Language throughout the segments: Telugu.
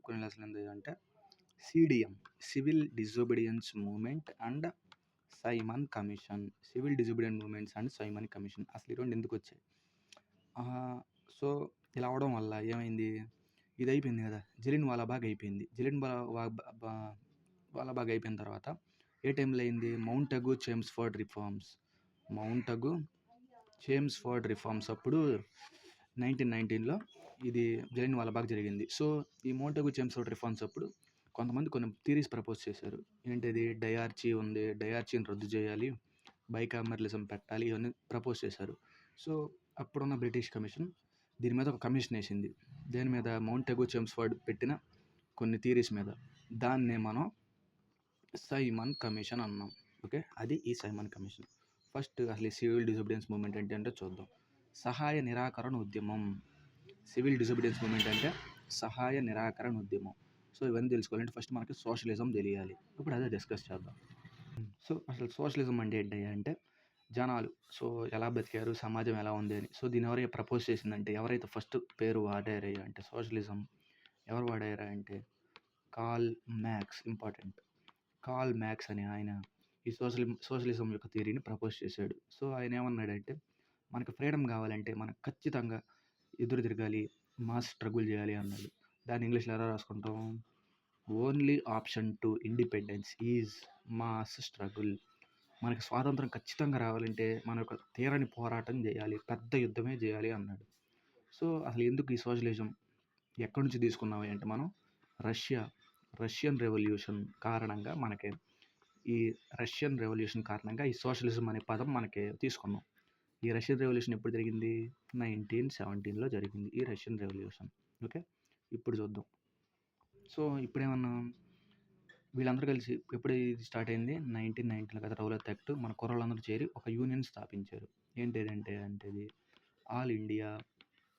చెప్పుకునే అసలు ఏంటంటే CDM, civil disobedience movement and Simon commission. Civil disobedience movements and Simon commission అసలు ఈ రెండు ఎందుకు వచ్చాయి? సో ఇలా అవడం వల్ల ఏమైంది, ఇది అయిపోయింది కదా, జలియన్ వాలాబాగ్ అయిపోయింది. జలియన్ వాలాబాగ్ అయిపోయిన తర్వాత ఏ టైంలో అయింది? మౌంటగు చేమ్స్ఫోర్డ్ రిఫార్మ్స్ అప్పుడు 1919లో ఇది జలియన్ వాలాబాగ్ జరిగింది. సో ఈ మౌంటగు చేమ్స్ఫోర్డ్ రిఫార్మ్స్ అప్పుడు కొంతమంది కొన్ని థియరీస్ ప్రపోజ్ చేశారు. ఏంటిది? డయార్చీ ఉంది, డయార్చీని రద్దు చేయాలి, బైకామరలిజం పెట్టాలి, ఇవన్నీ ప్రపోజ్ చేశారు. సో అప్పుడున్న బ్రిటిష్ కమిషన్ దీని మీద ఒక కమిషన్ వేసింది. దేని మీద? మౌంటగు చేమ్స్ఫోర్డ్ పెట్టిన కొన్ని థియరీస్ మీద. దాన్నే మనం సైమన్ కమిషన్ అన్నాం. ఓకే, అది ఈ సైమన్ కమిషన్. ఫస్ట్ అసలు ఈ సివిల్ డిజోబీడియన్స్ మూవ్మెంట్ అంటే చూద్దాం. సహాయ నిరాకరణ ఉద్యమం. సివిల్ డిజోబీడియన్స్ మూవ్మెంట్ అంటే సహాయ నిరాకరణ ఉద్యమం. సో ఇవన్నీ తెలుసుకోవాలంటే ఫస్ట్ మనకి సోషలిజం తెలియాలి. ఇప్పుడు అదే డిస్కస్ చేద్దాం. సో అసలు సోషలిజం అంటే ఏంటయ్యా అంటే జనాలు సో ఎలా బతికారు, సమాజం ఎలా ఉంది అని. సో దీని ఎవరైతే ప్రపోజ్ చేసిందంటే, ఎవరైతే ఫస్ట్ పేరు వాడారయ్యా అంటే సోషలిజం ఎవరు వాడారా అంటే Karl Marx. Important, Karl Marx అనే ఆయన ఈ సోషలిజం యొక్క థియరీని ప్రపోజ్ చేశాడు. సో ఆయన ఏమన్నాడంటే, మనకు ఫ్రీడమ్ కావాలంటే మనకు ఖచ్చితంగా ఎదురు తిరగాలి, మాస్ స్ట్రగుల్ చేయాలి అన్నాడు. దాన్ని ఇంగ్లీష్లో ఎలా రాసుకుంటాం? Only option to independence is mass struggle. మనకి స్వాతంత్రం ఖచ్చితంగా రావాలంటే మన యొక్క తీరని పోరాటం చేయాలి, పెద్ద యుద్ధమే చేయాలి అన్నాడు. సో అసలు ఎందుకు ఈ సోషలిజం ఎక్కడి నుంచి తీసుకున్నాము అంటే, మనం రష్యన్ రెవల్యూషన్ కారణంగా ఈ సోషలిజం అనే పదం మనకి తీసుకున్నాం. ఈ రష్యన్ రెవల్యూషన్ ఎప్పుడు జరిగింది? 1917లో జరిగింది ఈ రష్యన్ రెవల్యూషన్. ఓకే, ఇప్పుడు చూద్దాం. సో ఇప్పుడేమన్నా వీళ్ళందరూ కలిసి ఎప్పుడు ఇది స్టార్ట్ అయింది? 1919లో కదా, రౌలత్ యాక్ట్. మన కుర్రోళ్ళందరూ చేరి ఒక యూనియన్ స్థాపించారు. ఏంటిదంటే ఇది ఆల్ ఇండియా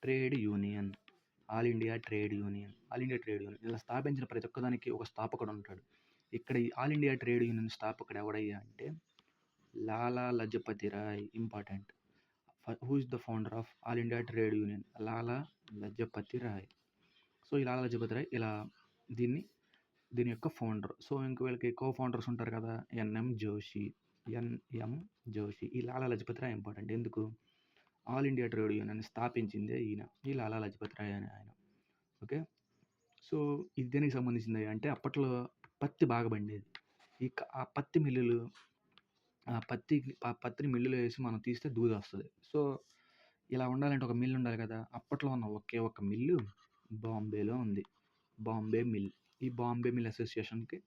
ట్రేడ్ యూనియన్. ఇలా స్థాపించిన ప్రతి ఒక్కదానికి ఒక స్థాపకుడు ఉంటాడు. ఇక్కడ ఈ ఆల్ ఇండియా ట్రేడ్ యూనియన్ స్థాపకుడు ఎవడయ్యా అంటే Lala Lajpat Rai. Important. Who is the founder of all India trade union? Lala Lajpat Rai. So ఈ లాలా లజపతి రాయ్ దీని యొక్క ఫౌండర్. సో ఇంక వీళ్ళకి కో ఫౌండర్స్ ఉంటారు కదా, ఎన్ఎం జోషి. ఈ లాలా లజపతి రాయ్ ఇంపార్టెంట్. ఎందుకు? ఆల్ ఇండియా ట్రేడ్ యూనియన్ స్థాపించిందే ఈయన, ఈ లాలా లజపతి రాయ్ అనే ఆయన. ఓకే, సో ఇది దేనికి సంబంధించింది అంటే అప్పట్లో పత్తి బాగా పండేది. ఆ పత్తి మిల్లులు పత్తిని మిల్లులో వేసి మనం తీస్తే దూది వస్తుంది. సో ఇలా ఉండాలంటే ఒక మిల్లు ఉండాలి కదా. అప్పట్లో ఉన్న ఒకే ఒక మిల్లు బాంబేలో ఉంది, బాంబే మిల్. ఈ బాంబే మిల్ అసోసియేషన్కి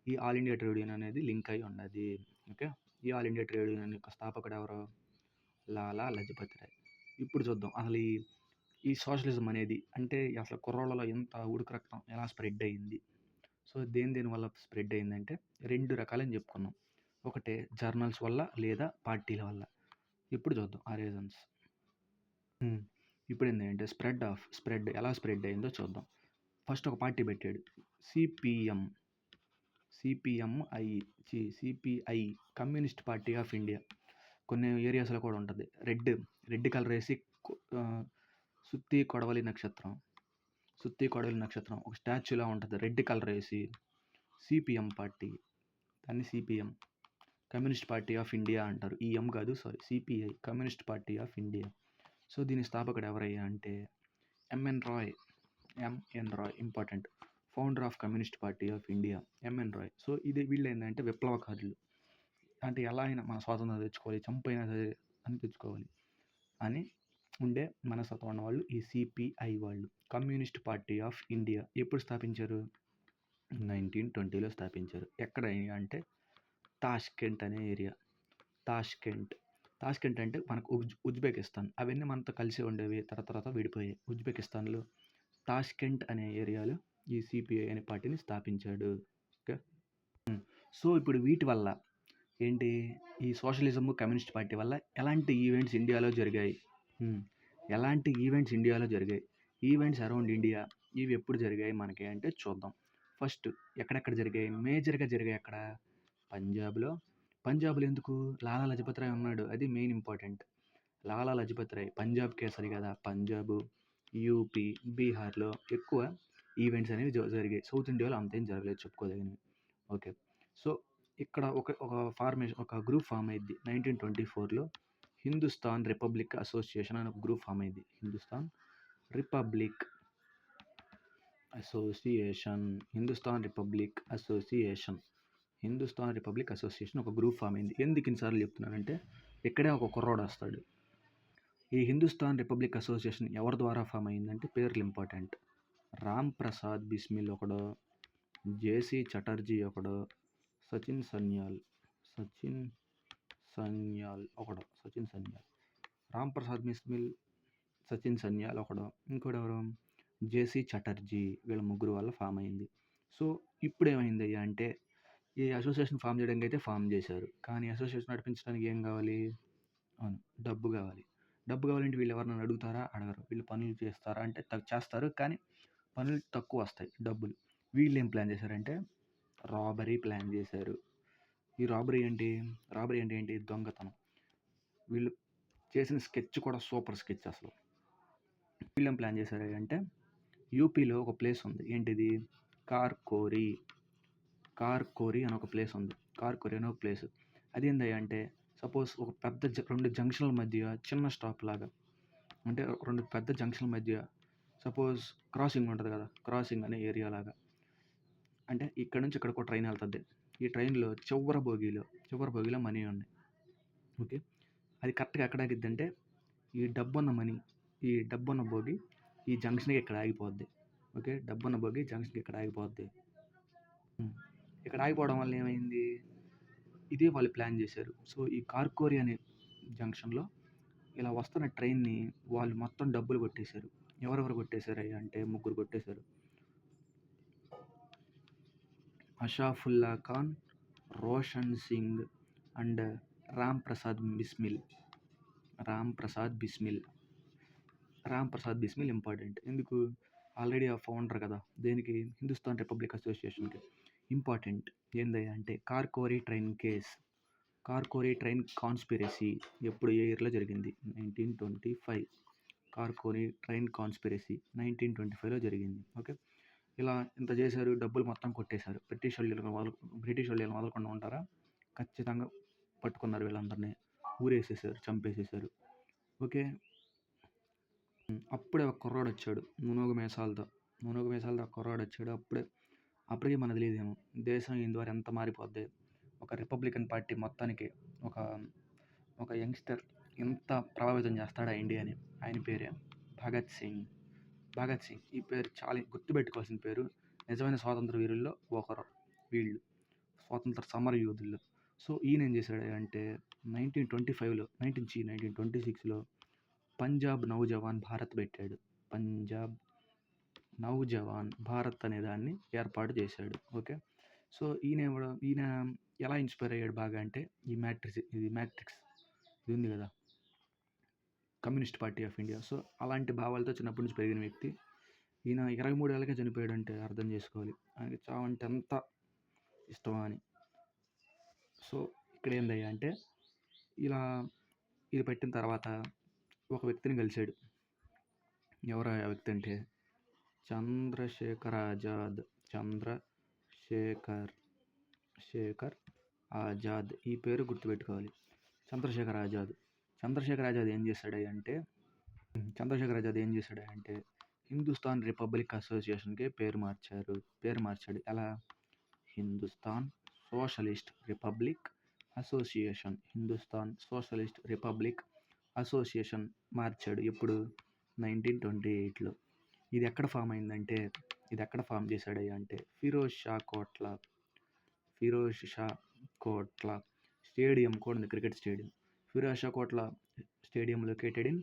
ఈ ఆల్ ఇండియా ట్రేడ్ యూనియన్ అనేది లింక్ అయి ఉన్నది. ఓకే, ఈ ఆల్ ఇండియా ట్రేడ్ యూనియన్ యొక్క స్థాపకుడు ఎవరు? లాలా లజపతి రాయ్. ఇప్పుడు చూద్దాం అసలు ఈ సోషలిజం అనేది అంటే అసలు కుర్రోళ్ళలో ఎంత ఉడుకు రక్తం ఎలా స్ప్రెడ్ అయ్యింది. సో దేని వల్ల స్ప్రెడ్ అయ్యిందంటే 2 రకాలని చెప్పుకున్నాం. ఒకటే జర్నల్స్ వల్ల లేదా పార్టీల వల్ల. ఇప్పుడు చూద్దాం ఆ రీజన్స్. ఇప్పుడు ఏంటంటే స్ప్రెడ్ ఎలా స్ప్రెడ్ అయిందో చూద్దాం. ఫస్ట్ ఒక పార్టీ పెట్టాడు, CPI, communist party of India. కొన్ని ఏరియాస్లో కూడా ఉంటుంది. రెడ్ కలర్ వేసి సుత్తి కొడవలి నక్షత్రం ఒక స్టాచ్యూలా ఉంటుంది, రెడ్ కలర్ వేసి. సిపిఎం పార్టీ, దాన్ని CPM communist party of India అంటారు. ఈఎం కాదు, CPI communist party of India. So దీని స్థాపకుడు ఎవరయ్యా అంటే MN Roy. Important. Founder of communist party of India MN Roy. So వీళ్ళు ఏంటంటే విప్లవకారులు. అంటే ఎలా అయినా మన స్వాతంత్రం తెచ్చుకోవాలి, చంపైనా సరే అని తెచ్చుకోవాలి అని ఉండే మనస్తత్వం ఉన్న వాళ్ళు ఈ సిపిఐ వాళ్ళు. కమ్యూనిస్ట్ పార్టీ ఆఫ్ ఇండియా ఎప్పుడు స్థాపించారు? 1920లో స్థాపించారు. ఎక్కడ అంటే తాష్కెంట్ అనే ఏరియా. తాష్కెంట్ అంటే మనకు ఉజ్బెకిస్తాన్. అవన్నీ మనతో కలిసి ఉండేవి, తర్వాత విడిపోయాయి. ఉజ్బెకిస్తాన్లో తాష్కెంట్ అనే ఏరియాలో ఈ సిపిఐ అనే పార్టీని స్థాపించాడు. ఓకే, సో ఇప్పుడు వీటి వల్ల ఏంటి, ఈ సోషలిజం కమ్యూనిస్ట్ పార్టీ వల్ల ఎలాంటి ఈవెంట్స్ ఇండియాలో జరిగాయి? Events around India. ఇవి ఎప్పుడు జరిగాయి మనకి అంటే చూద్దాం. ఫస్ట్ ఎక్కడెక్కడ జరిగాయి? మేజర్గా జరిగాయి అక్కడ పంజాబ్లో. ఎందుకు? లాలా లజపతి రాయ్ ఉన్నాడు, అది మెయిన్ ఇంపార్టెంట్. లాలా లజపతి రాయ్ పంజాబ్ కేసరి కదా. పంజాబ్, యూపీ, బీహార్లో ఎక్కువ ఈవెంట్స్ అనేవి జరిగాయి. సౌత్ ఇండియాలో అంతేం జరగలేదు చెప్పుకోదగినవి. ఓకే. సో, ఇక్కడ ఒక ఫార్మేషన్ ఒక గ్రూప్ ఫామ్ అయ్యిద్ది. 1924లో హిందుస్థాన్ రిపబ్లిక్ అసోసియేషన్ అని ఒక గ్రూప్ ఫామ్ అయ్యిద్ది. Hindustan republic association. Hindustan republic association. Hindustan republic association ఒక గ్రూప్ ఫామ్ అయింది. ఎందుకు ఇన్నిసార్లు చెప్తున్నానంటే ఇక్కడే ఒక కుర్రోడు వస్తాడు. ఈ హిందుస్థాన్ రిపబ్లిక్ అసోసియేషన్ ఎవరి ద్వారా ఫామ్ అయిందంటే పేర్లు ఇంపార్టెంట్. రామ్ ప్రసాద్ బిస్మిల్ ఒకడు, జేసీ చటర్జీ ఒకడు, సచిన్ సన్యాల్ ఒకడు. రామ్ ప్రసాద్ బిస్మిల్, సచిన్ సన్యాల్ ఒకడు. ఇంకోటి ఎవరు? జేసీ చటర్జీ. వీళ్ళ ముగ్గురు వల్ల ఫామ్ అయింది. సో ఇప్పుడు ఏమైంది అంటే ఈ అసోసియేషన్ ఫామ్ చేయడానికి అయితే ఫామ్ చేశారు. కానీ అసోసియేషన్ నడిపించడానికి ఏం కావాలి? అవును, డబ్బు కావాలి. డబ్బు కావాలంటే వీళ్ళు ఎవరినైనా అడుగుతారా? అడగరు. వీళ్ళు పనులు చేస్తారా అంటే చేస్తారు, కానీ పనులు తక్కువ వస్తాయి డబ్బులు. వీళ్ళు ఏం ప్లాన్ చేశారంటే రాబరీ ప్లాన్ చేశారు. ఈ రాబరీ అంటే ఏంటి? దొంగతనం. వీళ్ళు చేసిన స్కెచ్ కూడా సూపర్ స్కెచ్ అసలు. వీళ్ళు ఏం ప్లాన్ చేశారు అంటే యూపీలో ఒక ప్లేస్ ఉంది. ఏంటిది? కార్కోరీ అని ఒక ప్లేస్ ఉంది. కార్కోరీ అని ఒక ప్లేస్. అదేంది అంటే సపోజ్ ఒక పెద్ద 2 జంక్షన్ల మధ్య చిన్న స్టాప్ లాగా, అంటే 2 పెద్ద జంక్షన్ల మధ్య సపోజ్ క్రాసింగ్ ఉంటుంది కదా, క్రాసింగ్ అనే ఏరియా లాగా. అంటే ఇక్కడ నుంచి ఇక్కడికి ఒక ట్రైన్ వెళ్తుంది. ఈ ట్రైన్లో చివరి భోగిలో మనీ ఉంది. ఓకే, అది కరెక్ట్గా ఎక్కడ ఆగిద్దంటే ఈ డబ్బున్న భోగి ఈ జంక్షన్కి ఇక్కడ ఆగిపోద్ది. ఓకే, డబ్బున్న భోగి జంక్షన్కి ఇక్కడ ఆగిపోద్ది. ఇక్కడ ఆగిపోవడం వల్ల ఏమైంది? ఇదే వాళ్ళు ప్లాన్ చేశారు. సో ఈ కార్కోరీ అనే జంక్షన్లో ఇలా వస్తున్న ట్రైన్ని వాళ్ళు మొత్తం డబ్బులు కొట్టేశారు. ఎవరెవరు కొట్టేశారు అంటే 3 కొట్టేశారు. అషాఫుల్లా ఖాన్, రోషన్ సింగ్ అండ్ రామ్ ప్రసాద్ బిస్మిల్ ఇంపార్టెంట్. ఎందుకు? ఆల్రెడీ ఆ ఫౌండర్ కదా. దేనికి? హిందుస్థాన్ రిపబ్లిక్ అసోసియేషన్కి. ఇంపార్టెంట్ ఏంది అంటే కార్కోరీ ట్రైన్ కాన్స్పిరసీ ఎప్పుడు ఏ ఇయర్లో జరిగింది? 1925. కార్కోరీ ట్రైన్ కాన్స్పిరసీ 1925లో జరిగింది. ఓకే, ఇలా ఇంత చేశారు, డబ్బులు మొత్తం కొట్టేశారు. బ్రిటిష్ వాళ్ళు వదలకుండా ఉంటారా? ఖచ్చితంగా పట్టుకున్నారు వీళ్ళందరినీ, ఊరేసేసారు, చంపేసేసారు. ఓకే, అప్పుడే ఒక కుర్రాడు వచ్చాడు మునోగు మీసాలతో ఒక కుర్రాడు వచ్చాడు. అప్పటికే మనకు తెలియదేమో దేశం ఈయన ద్వారా ఎంత మారిపోద్ది. ఒక రిపబ్లికన్ పార్టీ మొత్తానికి ఒక యంగ్స్టర్ ఎంత ప్రభావితం చేస్తాడు ఆ ఇండియాని. ఆయన పేరే భగత్ సింగ్. ఈ పేరు చాలా గుర్తుపెట్టుకోవాల్సిన పేరు. నిజమైన స్వాతంత్ర వీరుల్లో ఒకరు వీళ్ళు, స్వాతంత్ర సమర యోధుల్లో. సో ఈయన ఏం చేశాడు అంటే 1926లో పంజాబ్ నౌజవాన్ భారత్ పెట్టాడు. పంజాబ్ నౌజవాన్ భారత్ అనే దాన్ని ఏర్పాటు చేశాడు. ఓకే, సో ఈయన ఎలా ఇన్స్పైర్ అయ్యాడు బాగా అంటే ఈ మ్యాట్రిక్స్ ఇది ఉంది కదా, communist party of India. So అలాంటి భావాలతో చిన్నప్పటి నుంచి పెరిగిన వ్యక్తి ఈయన. 23 ఏళ్ళకే చనిపోయాడంటే అర్థం చేసుకోవాలి ఆయనకి చావంటే ఎంత ఇష్టమా అని. సో ఇక్కడ ఏందయ్యా అంటే ఇలా ఇది పెట్టిన తర్వాత ఒక వ్యక్తిని కలిశాడు. ఎవరు ఆ వ్యక్తి అంటే చంద్రశేఖర్ ఆజాద్. ఈ పేరు గుర్తుపెట్టుకోవాలి, చంద్రశేఖర్ ఆజాద్ ఏం చేశాడంటే హిందుస్థాన్ రిపబ్లిక్ అసోసియేషన్కి పేరు మార్చాడు. ఎలా? హిందుస్థాన్ సోషలిస్ట్ రిపబ్లిక్ అసోసియేషన్ మార్చాడు. ఎప్పుడు? 1928లో. ఇది ఎక్కడ ఫామ్ చేశాడు అంటే ఫిరోజ్ షా కోట్లా స్టేడియం కూడా ఉంది, cricket stadium. Feroz Shah Kotla stadium located in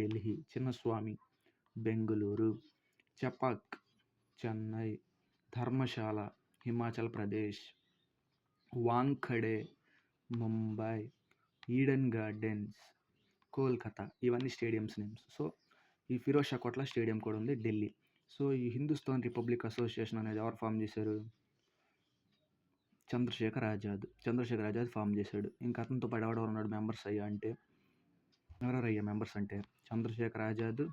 Delhi. Chinnaswamy Bengaluru, Chepauk Chennai, Dharamshala Himachal Pradesh, Wankhede Mumbai, Eden Gardens Kolkata. ఇవన్నీ స్టేడియంస్ నేమ్స్. సో ఈ ఫిరోజ్ షా కోట్లా స్టేడియం కూడా ఉంది ఢిల్లీ. సో ఈ హిందుస్థాన్ రిపబ్లిక్ అసోసియేషన్ అనేది ఎవరు ఫామ్ చేశారు? చంద్రశేఖర్ ఆజాద్ ఫామ్ చేశాడు. ఇంకా అతనితో పాటు ఎవరెవరు ఉన్నాడు మెంబర్స్ అంటే చంద్రశేఖర్ ఆజాద్,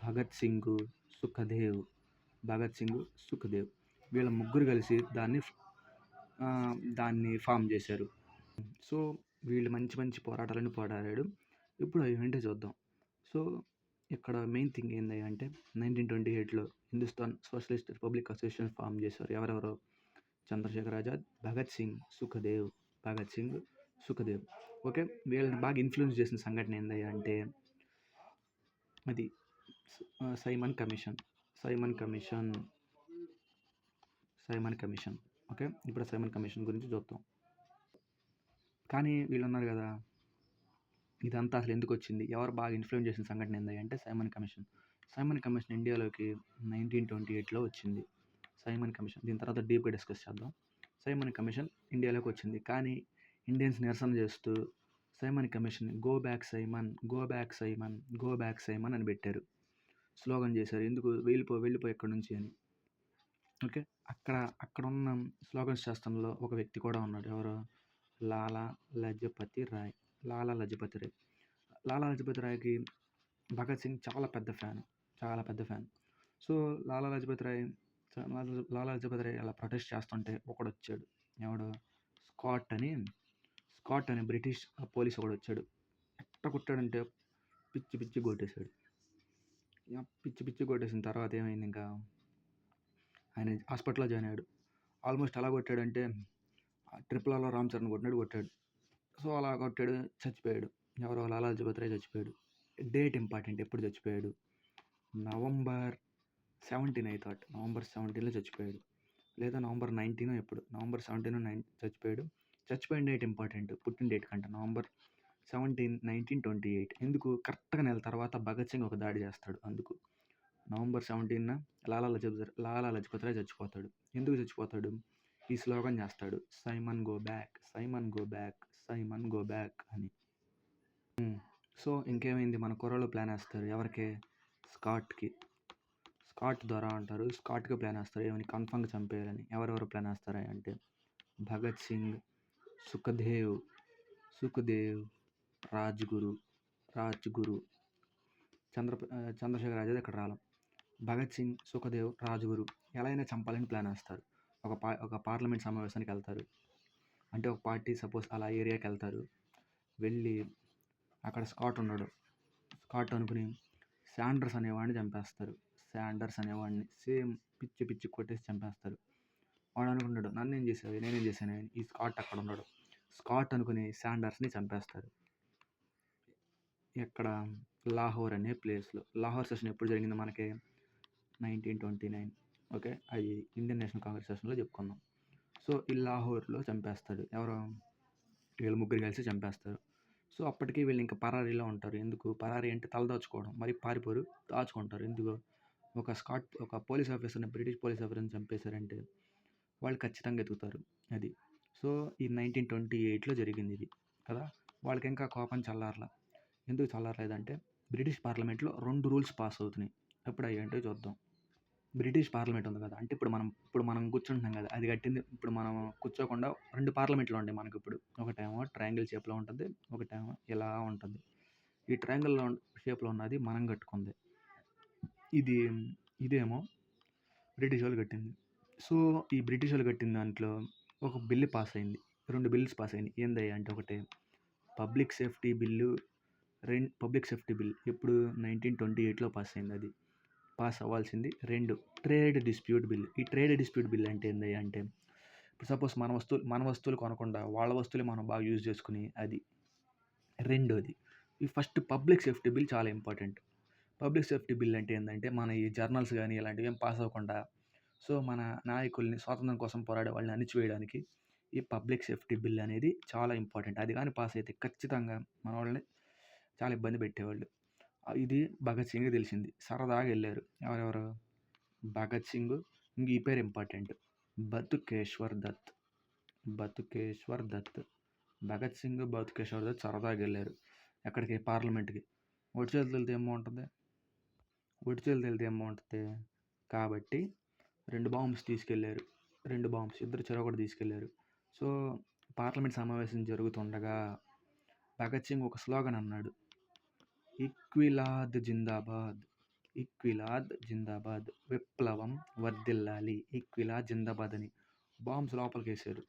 భగత్ సింగ్, సుఖదేవ్, భగత్ సింగ్, సుఖదేవ్ వీళ్ళ ముగ్గురు కలిసి దాన్ని ఫామ్ చేశారు. సో వీళ్ళు మంచి మంచి పోరాటాలను పోరాడాడు. ఇప్పుడు అవి ఏంటో చూద్దాం. సో ఇక్కడ మెయిన్ థింగ్ ఏంది అంటే 1928లో Hindustan socialist republic association form చేశారు. ఎవరెవరు? చంద్రశేఖర్ ఆజాద్, భగత్ సింగ్, సుఖదేవ్, భగత్ సింగ్, సుఖదేవ్. ఓకే, వీళ్ళని బాగా ఇన్ఫ్లుయెన్స్ చేసిన సంఘటన ఏంది అంటే అది సైమన్ కమిషన్. ఓకే, ఇప్పుడు సైమన్ కమిషన్ గురించి చూద్దాం. కానీ వీళ్ళు ఉన్నారు కదా, ఇదంతా అసలు ఎందుకు వచ్చింది, ఎవరు బాగా ఇన్ఫ్లుయెన్స్ చేసిన సంఘటన ఏంది అంటే సైమన్ కమిషన్ ఇండియాలోకి 1928లో వచ్చింది. సైమన్ కమిషన్ దీని తర్వాత డీప్గా డిస్కస్ చేద్దాం. సైమన్ కమిషన్ ఇండియాలోకి వచ్చింది, కానీ ఇండియన్స్ నిరసన చేస్తూ Simon commission go back Simon అని పెట్టారు. స్లోగన్ చేశారు, ఎందుకు వెళ్ళిపో ఎక్కడి నుంచి అని. ఓకే, అక్కడ ఉన్న స్లోగన్స్ చేstanలో ఒక వ్యక్తి కూడా ఉన్నాడు. ఎవరు? లాలా లజపతి రాయ్. లాలా లజపతి రాయ్కి భగత్ సింగ్ చాలా పెద్ద ఫ్యాన్. సో లాలా లజపతి రాయ్ అలా ప్రొటెస్ట్ చేస్తుంటే ఒకడు వచ్చాడు. ఎవడు? స్కాట్ అని బ్రిటిష్ పోలీస్ ఒకడు వచ్చాడు. ఎట్ట కొట్టాడంటే పిచ్చి కొట్టేసిన తర్వాత ఏమైంది, ఇంకా ఆయన హాస్పిటల్లో జాయిన్ అయ్యాడు. ఆల్మోస్ట్ ఎలా కొట్టాడంటే RRR రామ్ చరణ్ కొట్టాడు. సో అలా కొట్టాడు, చచ్చిపోయాడు. ఎవరో లాలా లజపతి రాయ్ చచ్చిపోయాడు. డేట్ ఇంపార్టెంట్, ఎప్పుడు చచ్చిపోయాడు? నవంబర్ 17 నవంబర్ 17లో చచ్చిపోయాడు, లేదా నవంబర్ 19 ఎప్పుడు, నవంబర్ 17 చచ్చిపోయాడు. చచ్చిపోయిన డేట్ ఇంపార్టెంట్, పుట్టిన డేట్ కంటే నవంబర్ 17, 1928. ఎందుకు? కరెక్ట్గా నెల తర్వాత భగత్ సింగ్ ఒక దాడి చేస్తాడు. అందుకు నవంబర్ 17న లాలా లజపతి రాయ్ చచ్చిపోతాడు. ఎందుకు చచ్చిపోతాడు? ఈ స్లోగన్ చేస్తాడు, సైమన్ గో బ్యాక్ అని. సో ఇంకేమైంది, మన కుర్రోళ్ళు ప్లాన్ వేస్తారు. ఎవరికి? స్కాట్ ద్వారా అంటారు. స్కాట్కి ప్లాన్ వేస్తారు ఏమని, కన్ఫర్మ్గా చంపేయాలని. ఎవరెవరు ప్లాన్ వేస్తారు అంటే భగత్ సింగ్, సుఖదేవ్, రాజ్గురు, చంద్రశేఖర్ ఆజాద్ ఇక్కడ రాలం. భగత్ సింగ్, సుఖదేవ్, రాజ్గురు ఎలా అయినా చంపాలని ప్లాన్ వేస్తారు. ఒక పార్లమెంట్ సమావేశానికి వెళ్తారు. అంటే ఒక పార్టీ సపోజ్ అలా ఏరియాకి వెళ్తారు. వెళ్ళి అక్కడ స్కాట్ ఉన్నాడు. స్కాట్ అనుకుని శాండర్స్ అనేవాడిని చంపేస్తారు. సేమ్ పిచ్చి కొట్టేసి చంపేస్తారు. వాడు అనుకుంటాడు, నేనేం చేశాను. ఈ స్కాట్ అక్కడ ఉన్నాడు. స్కాట్ అనుకుని శాండర్స్ని చంపేస్తారు. ఎక్కడ? లాహోర్ అనే ప్లేస్లో. లాహోర్ సెషన్ ఎప్పుడు జరిగింది మనకి? 1929. ఓకే, అది ఇండియన్ నేషనల్ కాంగ్రెస్ సెషన్లో చెప్పుకుందాం. సో ఈ లాహోర్లో చంపేస్తాడు. ఎవరు? వీళ్ళు ముగ్గురు కలిసి చంపేస్తారు. సో అప్పటికి వీళ్ళు ఇంకా పరారీలో ఉంటారు. ఎందుకు పరారీ అంటే? తలదాచుకోవడం. మరి పారిపోరు, దాచుకుంటారు. ఎందుకు? ఒక పోలీస్ ఆఫీసర్ని, బ్రిటిష్ పోలీస్ ఆఫీసర్ని చంపేశారంటే వాళ్ళు ఖచ్చితంగా ఎతుకుతారు. అది. సో ఈ 1928లో జరిగింది ఇది కదా. వాళ్ళకి ఇంకా కోపం చల్లారలా. ఎందుకు చల్లారలేదంటే బ్రిటిష్ పార్లమెంట్లో 2 రూల్స్ పాస్ అవుతున్నాయి. ఎప్పుడు అయ్యంటే చూద్దాం. బ్రిటిష్ పార్లమెంట్ ఉంది కదా, అంటే ఇప్పుడు మనం కూర్చుంటున్నాం కదా, అది కట్టింది. ఇప్పుడు మనం కూర్చోకుండా 2 పార్లమెంట్లు ఉంటాయి మనకి. ఇప్పుడు ఒకటేమో ట్రయాంగిల్ షేప్లో ఉంటుంది, ఒకటేమో ఇలా ఉంటుంది. ఈ ట్రయాంగిల్ షేప్లో ఉన్నది మనం కట్టుకుంది. ఇదేమో బ్రిటిష్ వాళ్ళు కట్టింది. సో ఈ బ్రిటిష్ వాళ్ళు కట్టిన దాంట్లో ఒక బిల్లు పాస్ అయింది. 2 బిల్స్ పాస్ అయింది. ఏందయ్యా అంటే, ఒకటి పబ్లిక్ సేఫ్టీ బిల్. ఎప్పుడు? 1928లో పాస్ అయింది. అది పాస్ అవ్వాల్సింది. 2 ట్రేడ్ డిస్ప్యూట్ బిల్. ఈ ట్రేడ్ డిస్ప్యూట్ బిల్ అంటే ఏందయ్యా అంటే, ఇప్పుడు సపోజ్ మన వస్తువులు కొనకుండా వాళ్ళ వస్తువులు మనం బాగా యూజ్ చేసుకుని, అది. రెండోది ఈ ఫస్ట్ పబ్లిక్ సేఫ్టీ బిల్ చాలా ఇంపార్టెంట్. పబ్లిక్ సేఫ్టీ బిల్ అంటే ఏంటంటే, మన ఈ జర్నల్స్ కానీ ఇలాంటివి ఏం పాస్ అవ్వకుండా, సో మన నాయకుల్ని, స్వాతంత్రం కోసం పోరాడే వాళ్ళని అణిచివేయడానికి ఈ పబ్లిక్ సేఫ్టీ బిల్ అనేది చాలా ఇంపార్టెంట్. అది కానీ పాస్ అయితే ఖచ్చితంగా మన వాళ్ళని చాలా ఇబ్బంది పెట్టేవాళ్ళు. ఇది భగత్ సింగ్కి తెలిసింది. సరదాగా వెళ్ళారు. ఎవరెవరు? భగత్ సింగ్, ఇంక ఈ పేరు ఇంపార్టెంట్, బతుకేశ్వర్ దత్. భగత్ సింగ్, బతుకేశ్వర్ దత్ సరదాగా వెళ్ళారు. ఎక్కడికి? పార్లమెంట్కి. ఒట్టి చేతులు వెళ్తే ఏమవుతుంది? కాబట్టి 2 బాంబ్స్ తీసుకెళ్ళారు. 2 బాంబ్స్, ఇద్దరు చెరొకటి తీసుకెళ్ళారు. సో పార్లమెంట్ సమావేశం జరుగుతుండగా భగత్ సింగ్ ఒక స్లోగన్ అన్నాడు, ఇక్విలాద్ జిందాబాద్. ఇక్విలాద్ జిందాబాద్, విప్లవం వర్ధిల్లాలి, ఇక్విలాద్ జిందాబాద్ అని బాంబ్స్ లోపలికేసారు,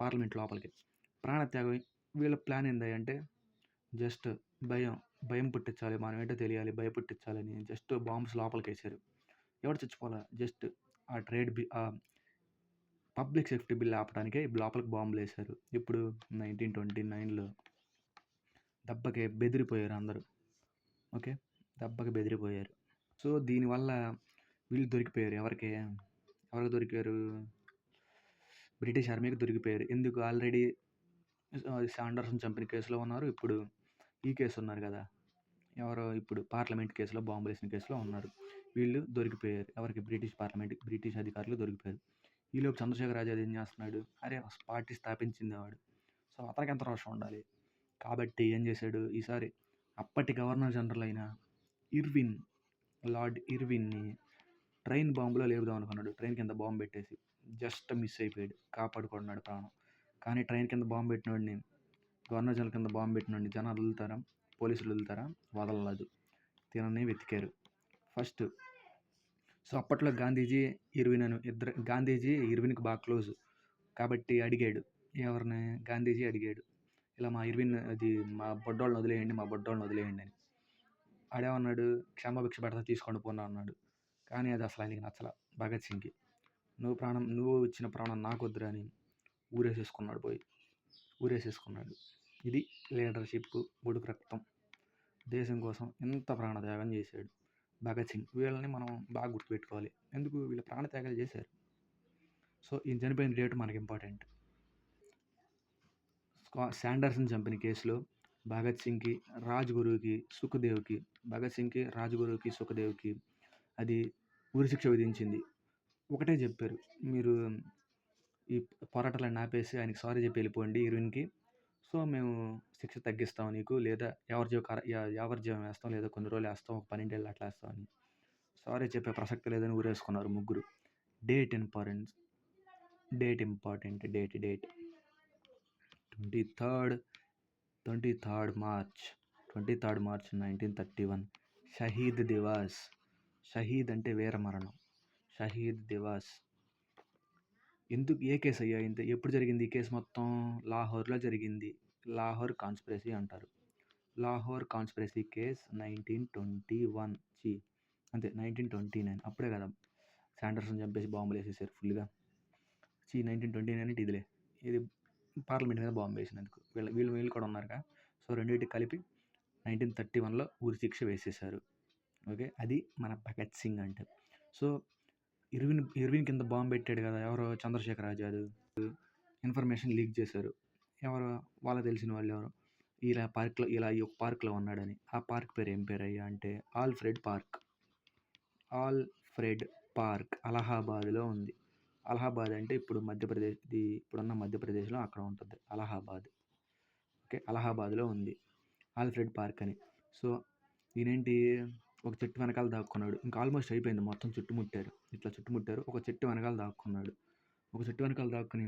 పార్లమెంట్ లోపలికి. ప్రాణత్యాగం. వీళ్ళ ప్లాన్ ఏంటంటే జస్ట్ భయం భయం పుట్టించాలి, మనం ఏంటో తెలియాలి, భయపుట్టించాలని జస్ట్ బాంబ్స్ లోపలికేసారు. ఎవరు చచ్చిపోలే, జస్ట్ ఆ పబ్లిక్ సేఫ్టీ బిల్ ఆపడానికే లోపలికి బాంబులు వేశారు. ఇప్పుడు 1929లో దెబ్బకి బెదిరిపోయారు అందరూ. ఓకే, దెబ్బకి బెదిరిపోయారు. సో దీనివల్ల వీళ్ళు దొరికిపోయారు. ఎవరికి దొరికారు? బ్రిటిష్ ఆర్మీకి దొరికిపోయారు. ఎందుకు? ఆల్రెడీ శాండర్స్ని చంపిన కేసులో ఉన్నారు, ఇప్పుడు ఈ కేసు ఉన్నారు కదా, ఎవరో ఇప్పుడు పార్లమెంట్ కేసులో బాంబులు వేసిన కేసులో ఉన్నారు. వీళ్ళు దొరికిపోయారు. ఎవరికి? బ్రిటిష్ అధికారులు దొరికిపోయారు. ఈలోపు చంద్రశేఖర్ ఆజాద్ ఏం చేస్తున్నాడు? అరే పార్టీ స్థాపించింది వాడు, సో అతనికి ఎంత రోషం ఉండాలి. కాబట్టి ఏం చేశాడు ఈసారి? అప్పటి గవర్నర్ జనరల్ అయిన లార్డ్ ఇర్విన్ని ట్రైన్ బాంబులో లేపుదాం అనుకున్నాడు. ట్రైన్ కింద బాంబు పెట్టేసి జస్ట్ మిస్ అయిపోయాడు, కాపాడుకున్నాడు ప్రాణం. కానీ ట్రైన్ కింద బాంబు పెట్టినోడిని, గవర్నర్ జనరల్ కింద బాంబు పెట్టినోడిని జనాలు వదులుతారా? పోలీసులు వదులుతారా? వదలలేదు. తినని వెతికారు ఫస్ట్. సో అప్పట్లో గాంధీజీ ఇర్విన్కి బాగా క్లోజ్ కాబట్టి అడిగాడు. ఎవరిని? గాంధీజీ అడిగాడు, ఇలా మా ఇర్విన్ మా బొడ్డోళ్ళని వదిలేయండి అని. ఆడేమన్నాడు? క్షమాభిక్ష పెడతా, తీసుకోండి పోనా అన్నాడు. కానీ అది అసలు ఆయనకి నచ్చల భగత్ సింగ్కి. నువ్వు ఇచ్చిన ప్రాణం నాకు వద్దురా అని ఊరేసేసుకున్నాడు. ఇది లీడర్షిప్, ఉడుకు రక్తం. దేశం కోసం ఎంత ప్రాణత్యాగం చేశాడు భగత్ సింగ్. వీళ్ళని మనం బాగా గుర్తుపెట్టుకోవాలి, ఎందుకు? వీళ్ళు ప్రాణత్యాగాలు చేశారు. సో ఈయన చనిపోయిన డేట్ మనకి ఇంపార్టెంట్. శాండర్స్ని చంపిన కేసులో భగత్ సింగ్కి, సుఖదేవ్కి అది ఉరిశిక్ష విధించింది. ఒకటే చెప్పారు, మీరు ఈ పోరాటాలను ఆపేసి ఆయనకి సారీ చెప్పి వెళ్ళిపోండి ఇర్విన్కి, సో మేము శిక్ష తగ్గిస్తాం నీకు, లేదా యావజ్జీవం వేస్తాం, లేదా కొన్ని రోజులు వేస్తాం, ఒక 12 ఏళ్ళు అట్లా వేస్తామని. సారీ చెప్పే ప్రసక్తి లేదని ఊరేసుకున్నారు ముగ్గురు. Date important. 23rd March 1931 Shaheed Diwas. షహీద్ అంటే వీరమరణం. షహీద్ దివాస్. ఎందుకు? ఏ కేసు అయ్యా ఇంత? ఎప్పుడు జరిగింది ఈ కేసు? మొత్తం లాహోర్లో జరిగింది. లాహోర్ కాన్స్పిరసీ అంటారు. లాహోర్ కాన్స్పిరసీ కేస్ 1921 అంతే 1929. అప్పుడే కదా శాండర్స్ని చంపేసి బాంబులు వేసేసారు ఫుల్గా. 1929 అంటే ఇదిలే, ఇది పార్లమెంట్ మీద బాంబు వేసినందుకు. వీళ్ళు కూడా ఉన్నారుగా. సో రెండింటికి కలిపి 1931లో ఊరి శిక్ష వేసేసారు. ఓకే, అది మన భగత్ సింగ్ అంటే. సో ఇర్విన్ కింద బాంబు పెట్టాడు కదా ఎవరో? చంద్రశేఖర్ ఆజాద్. ఇన్ఫర్మేషన్ లీక్ చేశారు. ఎవరు? వాళ్ళకి తెలిసిన వాళ్ళు ఎవరు? ఇలా ఈ ఒక పార్క్లో ఉన్నాడని. ఆ పార్క్ పేరు ఏం పేరు అయ్యా అంటే ఆల్ఫ్రెడ్ పార్క్ అలహాబాద్లో ఉంది. అలహాబాద్ అంటే ఇప్పుడున్న మధ్యప్రదేశ్లో అక్కడ ఉంటుంది అలహాబాద్. ఓకే, అలహాబాద్లో ఉంది ఆల్ఫ్రెడ్ పార్క్ అని. సో ఈయనేంటి, ఒక చెట్టు వెనకాల దాక్కున్నాడు. ఇంకా ఆల్మోస్ట్ అయిపోయింది, మొత్తం చుట్టుముట్టారు. ఒక చెట్టు వెనకాల దాక్కున్నాడు. దాక్కుని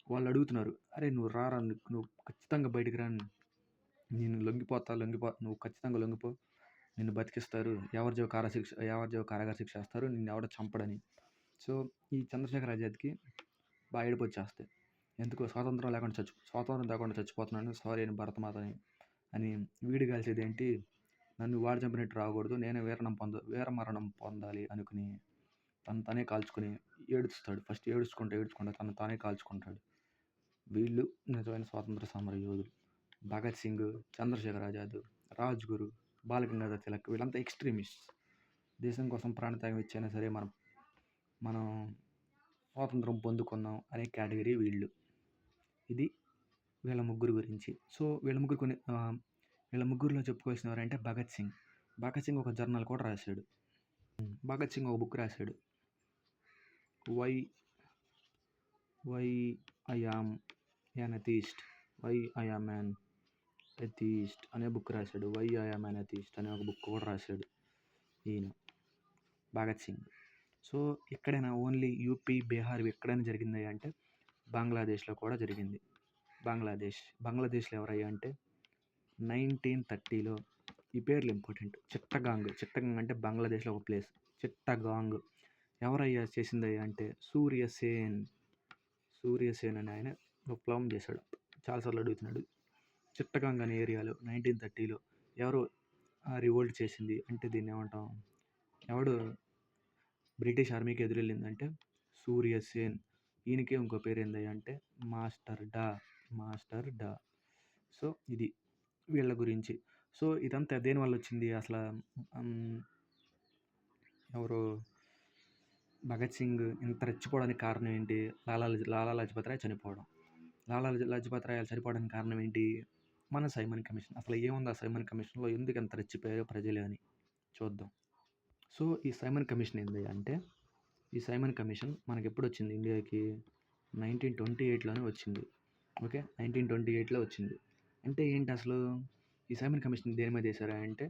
వాళ్ళు అడుగుతున్నారు, అరే నువ్వు రారా, నువ్వు ఖచ్చితంగా బయటికి రా, నేను నువ్వు ఖచ్చితంగా లొంగిపో, నిన్ను బతికిస్తారు, యావజ్జీవ కారాగార శిక్ష వేస్తారు, నిన్ను ఎవడో చంపడని. సో ఈ చంద్రశేఖర్ ఆజాద్కి బాగా ఏడుపు వచ్చేస్తాయి. ఎందుకో స్వాతంత్రం లేకుండా చచ్చిపోతున్నాను, సారీ అని భరతమాతని అని. వీడు కలిసేది ఏంటి, నన్ను వాడు చంపినట్టు రాకూడదు, నేనే వీరమరణం పొందాలి అనుకుని తనే కాల్చుకుని ఏడుస్తాడు. ఫస్ట్ ఏడుచుకుంటా తానే కాల్చుకుంటాడు. వీళ్ళు నిజమైన స్వాతంత్ర సమర యోధులు. భగత్ సింగ్, చంద్రశేఖర్ ఆజాద్, రాజ్గురు, బాలగంగాధర్ తిలక్, వీళ్ళంతా ఎక్స్ట్రీమిస్ట్. దేశం కోసం ప్రాణత్యాగం ఇచ్చైనా సరే మనం స్వాతంత్రం పొందుకున్నాం అనే కేటగిరీ వీళ్ళు. ఇది వీళ్ళ ముగ్గురు గురించి. సో వీళ్ళ ముగ్గురులో చెప్పుకోవాల్సిన ఎవరంటే భగత్ సింగ్ ఒక జర్నల్ కూడా రాశాడు. భగత్ సింగ్ ఒక బుక్ రాశాడు, why I am an atheist అనే బుక్ రాశాడు. Why I am an atheist అనే ఒక బుక్ కూడా రాశాడు ఈయన భగత్ సింగ్. సో ఎక్కడైనా ఓన్లీ యూపీ, బీహార్ ఎక్కడైనా జరిగింది అంటే బంగ్లాదేశ్లో కూడా జరిగింది. బంగ్లాదేశ్లో ఎవరయ్యా అంటే 1930లో ఈ పేర్లు ఇంపార్టెంట్. చిట్టగాంగ్ అంటే బంగ్లాదేశ్లో ఒక ప్లేస్. చిట్టగాంగ్ ఎవరయ్యా చేసిందయ్యా అంటే సూర్యసేన్ అనే ఆయన విప్లవం చేశాడు. చాలాసార్లు అడుగుతున్నాడు. చిట్టగాంగ్ అనే ఏరియాలో 1930లో ఎవరు రివోల్ట్ చేసింది అంటే దీన్ని ఏమంటాం, ఎవడు బ్రిటిష్ ఆర్మీకి ఎదురెళ్ళిందంటే సూర్యసేన్. ఈయనకే ఇంకో పేరు ఏందయ్యా అంటే మాస్టర్ డా. సో ఇది వీళ్ళ గురించి. సో ఇదంతా దేనివల్ల వచ్చింది అసలు? ఎవరు భగత్ సింగ్ ఇంత రెచ్చిపోవడానికి కారణం ఏంటి? లాలా లజపత్ రాయ్ చనిపోవడం. లాలా లజపత్ రాయ్ చనిపోవడానికి కారణం ఏంటి? మన సైమన్ కమిషన్. అసలు ఏముంది ఆ సైమన్ కమిషన్లో, ఎందుకు ఎంత రెచ్చిపోయారో ప్రజలు అని చూద్దాం. సో ఈ సైమన్ కమిషన్ ఏంటి అంటే, ఈ సైమన్ కమిషన్ మనకి ఎప్పుడు వచ్చింది ఇండియాకి? 1928లోనే వచ్చింది. ఓకే, 1928లో వచ్చింది. అంటే ఏంటి అసలు? ఈ సైమన్ కమిషన్ దేని మీద వేశారా అంటే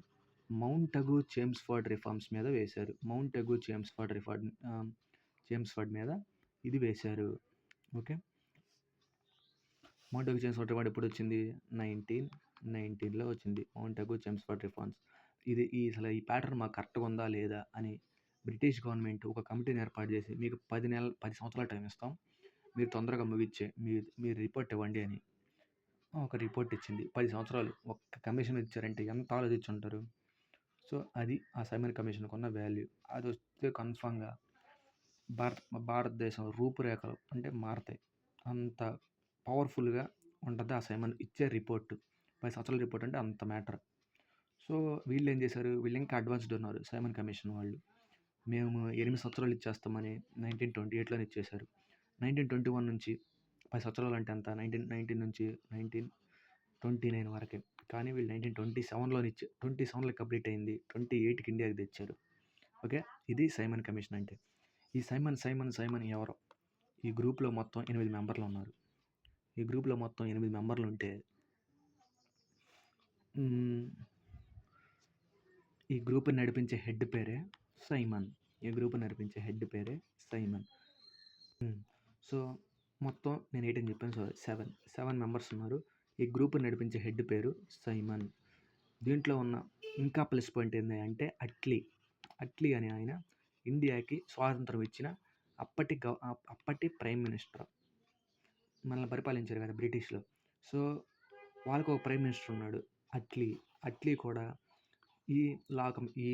మౌంట్ అగు చేమ్స్ఫర్డ్ రిఫార్మ్స్ మీద వేశారు. మౌంట్ అగు చేమ్స్ఫర్డ్ మీద ఇది వేశారు. ఓకే, మౌంట్ అగు చేమ్స్ఫర్డ్ రిఫార్మ్ ఎప్పుడు వచ్చింది? 1919లో వచ్చింది మౌంట్ అగు చేమ్స్ఫర్డ్ రిఫార్మ్స్. అసలు ఈ ప్యాటర్న్ మాకు కరెక్ట్గా ఉందా లేదా అని బ్రిటిష్ గవర్నమెంట్ ఒక కమిటీని ఏర్పాటు చేసి, మీకు 10 సంవత్సరాల టైం ఇస్తాం, మీరు తొందరగా ముగిచ్చే మీరు రిపోర్ట్ ఇవ్వండి అని ఒక రిపోర్ట్ ఇచ్చింది. 10 సంవత్సరాలు ఒక్క కమిషన్ ఇచ్చారంటే ఎంత ఆలోచించి ఉంటారు? సో అది ఆ సైమన్ కమిషన్కి ఉన్న వాల్యూ. అది వస్తే కన్ఫామ్గా భారతదేశం రూపురేఖలు అంటే మారుతాయి. అంత పవర్ఫుల్గా ఉంటుంది ఆ సైమన్ ఇచ్చే రిపోర్టు. 10 సంవత్సరాల రిపోర్ట్ అంటే అంత మ్యాటర్. సో వీళ్ళు ఏం చేశారు? వీళ్ళు ఇంకా అడ్వాన్స్డ్ ఉన్నారు సైమన్ కమిషన్ వాళ్ళు. మేము 8 సంవత్సరాలు ఇచ్చేస్తామని 1928లోనే ఇచ్చేశారు. 1921 నుంచి 10 సంవత్సరాలు అంటే ఎంత? 1919 నుంచి 1929 వరకే. కానీ వీళ్ళు 1927లోనే 27లో కంప్లీట్ అయింది, 28కి ఇండియాకి తెచ్చారు. ఓకే, ఇది సైమన్ కమిషన్ అంటే. ఈ సైమన్ ఎవరో? ఈ గ్రూప్లో మొత్తం 8 మెంబర్లు ఉన్నారు. ఈ గ్రూప్లో మొత్తం 8 మెంబర్లు ఉంటే ఈ గ్రూప్ని నడిపించే హెడ్ పేరే సైమన్. సో మొత్తం నేను 8 అని చెప్పాను. సో 7 మెంబర్స్ ఉన్నారు. ఈ గ్రూప్ నడిపించే హెడ్ పేరు సైమన్. దీంట్లో ఉన్న ఇంకా ప్లస్ పాయింట్ ఏంటి అంటే అట్లీ అనే ఆయన ఇండియాకి స్వాతంత్రం ఇచ్చిన అప్పటి ప్రైమ్ మినిస్టర్. మనల్ని పరిపాలించారు కదా బ్రిటిష్లో. సో వాళ్ళకు ఒక ప్రైమ్ మినిస్టర్ ఉన్నాడు, అట్లీ కూడా ఈ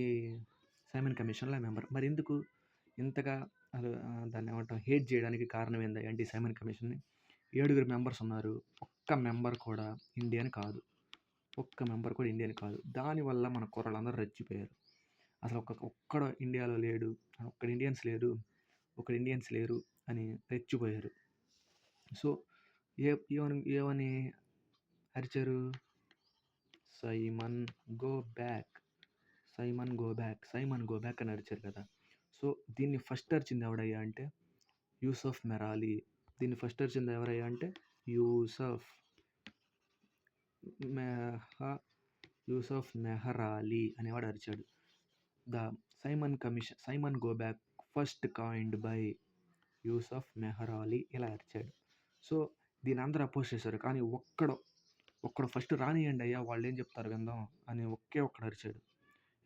సైమన్ కమిషన్లో మెంబర్. మరి ఎందుకు ఇంతగా దాన్ని ఏమంటాం, హేట్ చేయడానికి కారణం ఏంటి అంటే ఈ సైమన్ కమిషన్ని 7 మెంబర్స్ ఉన్నారు. ఒక్క మెంబర్ కూడా ఇండియన్ కాదు. దానివల్ల మన కుర్రలందరూ రెచ్చిపోయారు. అసలు ఒక్కడ ఇండియాలో లేడు, ఒక్కడు ఇండియన్స్ లేరు అని రెచ్చిపోయారు. సో ఏమని అరిచారు? సైమన్ గో బ్యాక్ అని అరిచారు కదా. సో దీన్ని ఫస్ట్ అరిచింది ఎవడయ్యా అంటే యూసఫ్ మెరాలి. యూసఫ్ మెహరాలి అనేవాడు అరిచాడు. The Simon go back first coined by Yusuf Meherally ఇలా అరిచాడు. సో దీని అందరూ అపోజ్ చేశారు. కానీ ఒక్కడు ఫస్ట్ రానియండి అయ్యా, వాళ్ళు ఏం చెప్తారు విందాం అని ఒక్కడు అరిచాడు.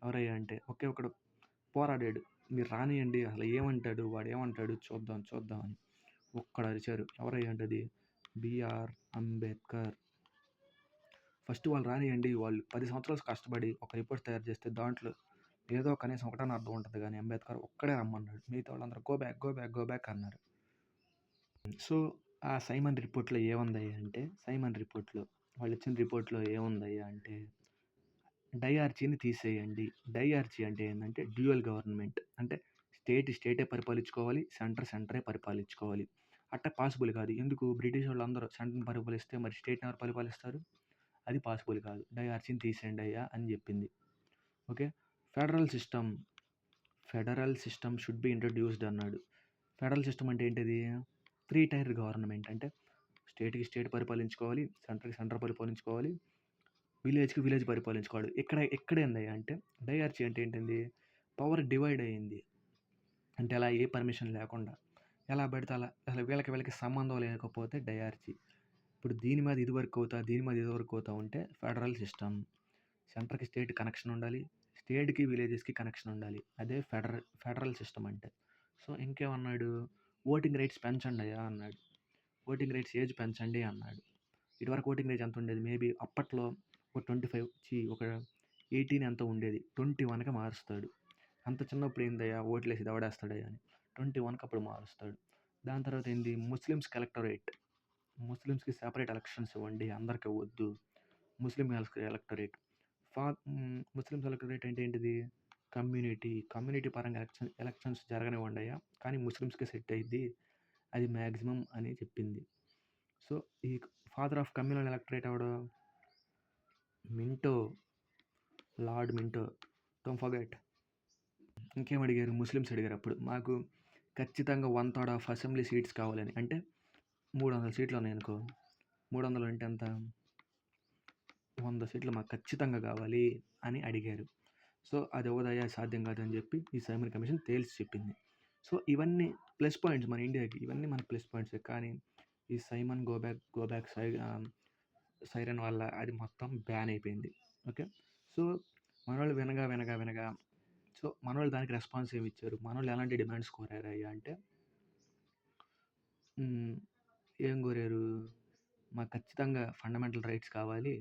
ఎవరయ్యా అంటే ఒక్కడు పోరాడాడు, మీరు రానియండి, అసలు ఏమంటాడు, వాడు ఏమంటాడు చూద్దాం అని ఒక్కడు అరిచారు. ఎవరయ్యా అంటే అది బిఆర్ అంబేద్కర్. ఫస్ట్ వాళ్ళు రానియండి, వాళ్ళు 10 సంవత్సరాలు కష్టపడి ఒక రిపోర్ట్ తయారు చేస్తే దాంట్లో ఏదో కనీసం ఒకటని అర్థం ఉంటుంది, కానీ అంబేద్కర్ ఒక్కడే రమ్మన్నాడు. మిగతా వాళ్ళందరూ గో బ్యాక్ అన్నారు. సో ఆ సైమన్ రిపోర్ట్లో ఏముందయ్యా అంటే వాళ్ళు ఇచ్చిన రిపోర్ట్లో ఏముందయ్యా అంటే డైఆర్చీని తీసేయండి. డైఆర్చీ అంటే ఏంటంటే డ్యూయల్ గవర్నమెంట్. అంటే స్టేటే పరిపాలించుకోవాలి, సెంటరే పరిపాలించుకోవాలి. అట్ట పాసిబుల్ కాదు. ఎందుకు? బ్రిటిష్ వాళ్ళు అందరూ సెంటర్ని పరిపాలిస్తే మరి స్టేట్ని ఎవరు పరిపాలిస్తారు? అది పాసిబుల్ కాదు. డైఆర్చీని తీసేయండి అయ్యా అని చెప్పింది. Okay, federal system should be introduced అన్నాడు. ఫెడరల్ సిస్టమ్ అంటే ఏంటిది? 3 టైర్ గవర్నమెంట్. అంటే స్టేట్ పరిపాలించుకోవాలి, సెంటర్ పరిపాలించుకోవాలి, విలేజ్ పరిపాలించుకోవాలి. ఎక్కడ ఏందయ్యా అంటే డైఆర్చీ అంటే ఏంటింది? పవర్ డివైడ్ అయ్యింది. అంటే అలా ఏ పర్మిషన్ లేకుండా ఎలా పెడితే అలా, అసలు వీళ్ళకి సంబంధం లేకపోతే డైఆర్చీ. ఇప్పుడు దీని మీద ఇది వర్క్ అవుతా ఉంటే ఫెడరల్ సిస్టమ్. సెంటర్‌కి స్టేట్ కనెక్షన్ ఉండాలి. స్టేట్‌కి, విలేజెస్‌కి కనెక్షన్ ఉండాలి. అదే ఫెడరల్ సిస్టమ్ అంటే. సో, ఇంకేమన్నాడు? ఓటింగ్ రైట్స్ పెంచండయ్యా అన్నాడు. ఓటింగ్ రైట్స్ ఏజ్ పెంచండి అన్నాడు. ఇదివరకు ఓటింగ్ ఏజ్ ఎంత ఉండేది? మేబీ అప్పట్లో ఒక 25 ఒక 18 ఎంతో ఉండేది. 21కి మారుస్తాడు. అంత చిన్నప్పుడు ఏందయ్యా ఓట్లేసేది ఎవడేస్తాడయ్యా అని. 21కి అప్పుడు మారుస్తాడు. దాని తర్వాత ఏంది? ముస్లిమ్స్‌కి ఎలక్టరేట్. ముస్లిమ్స్‌కి సెపరేట్ ఎలక్షన్స్ ఇవ్వండి. అందరికి వద్దు. ముస్లిం ఎలక్టరేట్. ముస్లిమ్స్ ఎలక్టరేట్ అంటే ఏంటిది? కమ్యూనిటీ పరంగా ఎలక్షన్స్ జరగనివ్వండయ్యా. కానీ ముస్లిమ్స్‌కి సెట్ అయ్యిద్ది. అది మ్యాక్సిమం అని చెప్పింది. సో, ఈ ఫాదర్ ఆఫ్ కమ్యూనల్ ఎలక్టరేట్ ఎవడు? Minto. Lord Minto. Don't forget. ఇంకేం అడిగారు? ముస్లిమ్స్ అడిగారు అప్పుడు. మాకు ఖచ్చితంగా 1/3 ఆఫ్ అసెంబ్లీ సీట్స్ కావాలని. అంటే 300 సీట్లు ఉన్నాయనుకో. 300 అంటే ఎంత? 100 సీట్లు మాకు ఖచ్చితంగా కావాలి అని అడిగారు. సో, అది అవ్వదయ్యా, సాధ్యం కాదని చెప్పి ఈ సైమన్ కమిషన్ తేల్చి చెప్పింది. సో, ఇవన్నీ ప్లస్ పాయింట్స్ మన ఇండియాకి. ఇవన్నీ మనకి ప్లస్ పాయింట్సే. కానీ ఈ సైమన్ గో బ్యాక్ సైరన్ వల్ల అది మొత్తం బ్యాన్ అయిపోయింది. ఓకే. సో, మనోళ్ళు వినగా సో, మనోళ్ళు దానికి రెస్పాన్స్ ఏమి ఇచ్చారు? మనోళ్ళు ఎలాంటి డిమాండ్స్ కోరారయ్యా అంటే ఏం కోరారు? మాకు ఖచ్చితంగా ఫండమెంటల్ రైట్స్ కావాలి.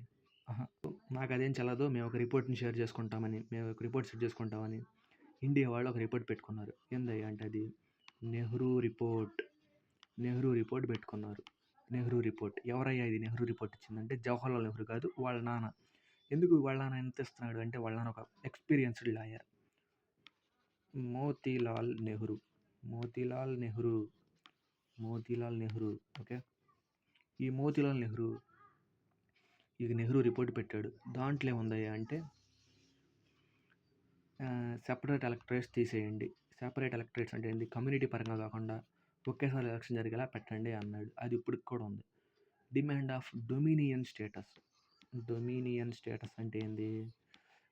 మాకు అదేం చెల్లదు. మేము ఒక రిపోర్ట్‌ని షేర్ చేసుకుంటామని, మేము ఒక రిపోర్ట్ సెట్ చేసుకుంటామని ఇండియా వాళ్ళు ఒక రిపోర్ట్ పెట్టుకున్నారు. ఏందయ్యా అంటే అది నెహ్రూ రిపోర్ట్ పెట్టుకున్నారు. నెహ్రూ రిపోర్ట్. ఎవరయ్యా ఇది నెహ్రూ రిపోర్ట్ ఇచ్చిందంటే జవహర్లాల్ నెహ్రూ కాదు, వాళ్ళ నాన్న. ఎందుకు వాళ్ళ నాన్న ఎంత ఇస్తున్నాడు అంటే వాళ్ళ నాన్న ఒక experienced lawyer. Motilal Nehru. Okay. ఈ మోతీలాల్ నెహ్రూ ఇది నెహ్రూ రిపోర్ట్ పెట్టాడు. దాంట్లో ఏముందయ్యా అంటే సెపరేట్ ఎలక్టరేట్స్ తీసేయండి. సెపరేట్ ఎలక్టరేట్స్ అంటే ఏంది? కమ్యూనిటీ పరంగా కాకుండా ఒకేసారి ఎలక్షన్ జరిగేలా పెట్టండి అన్నాడు. అది ఇప్పటికి కూడా ఉంది. డిమాండ్ ఆఫ్ డొమినియన్ స్టేటస్ అంటే ఏంది?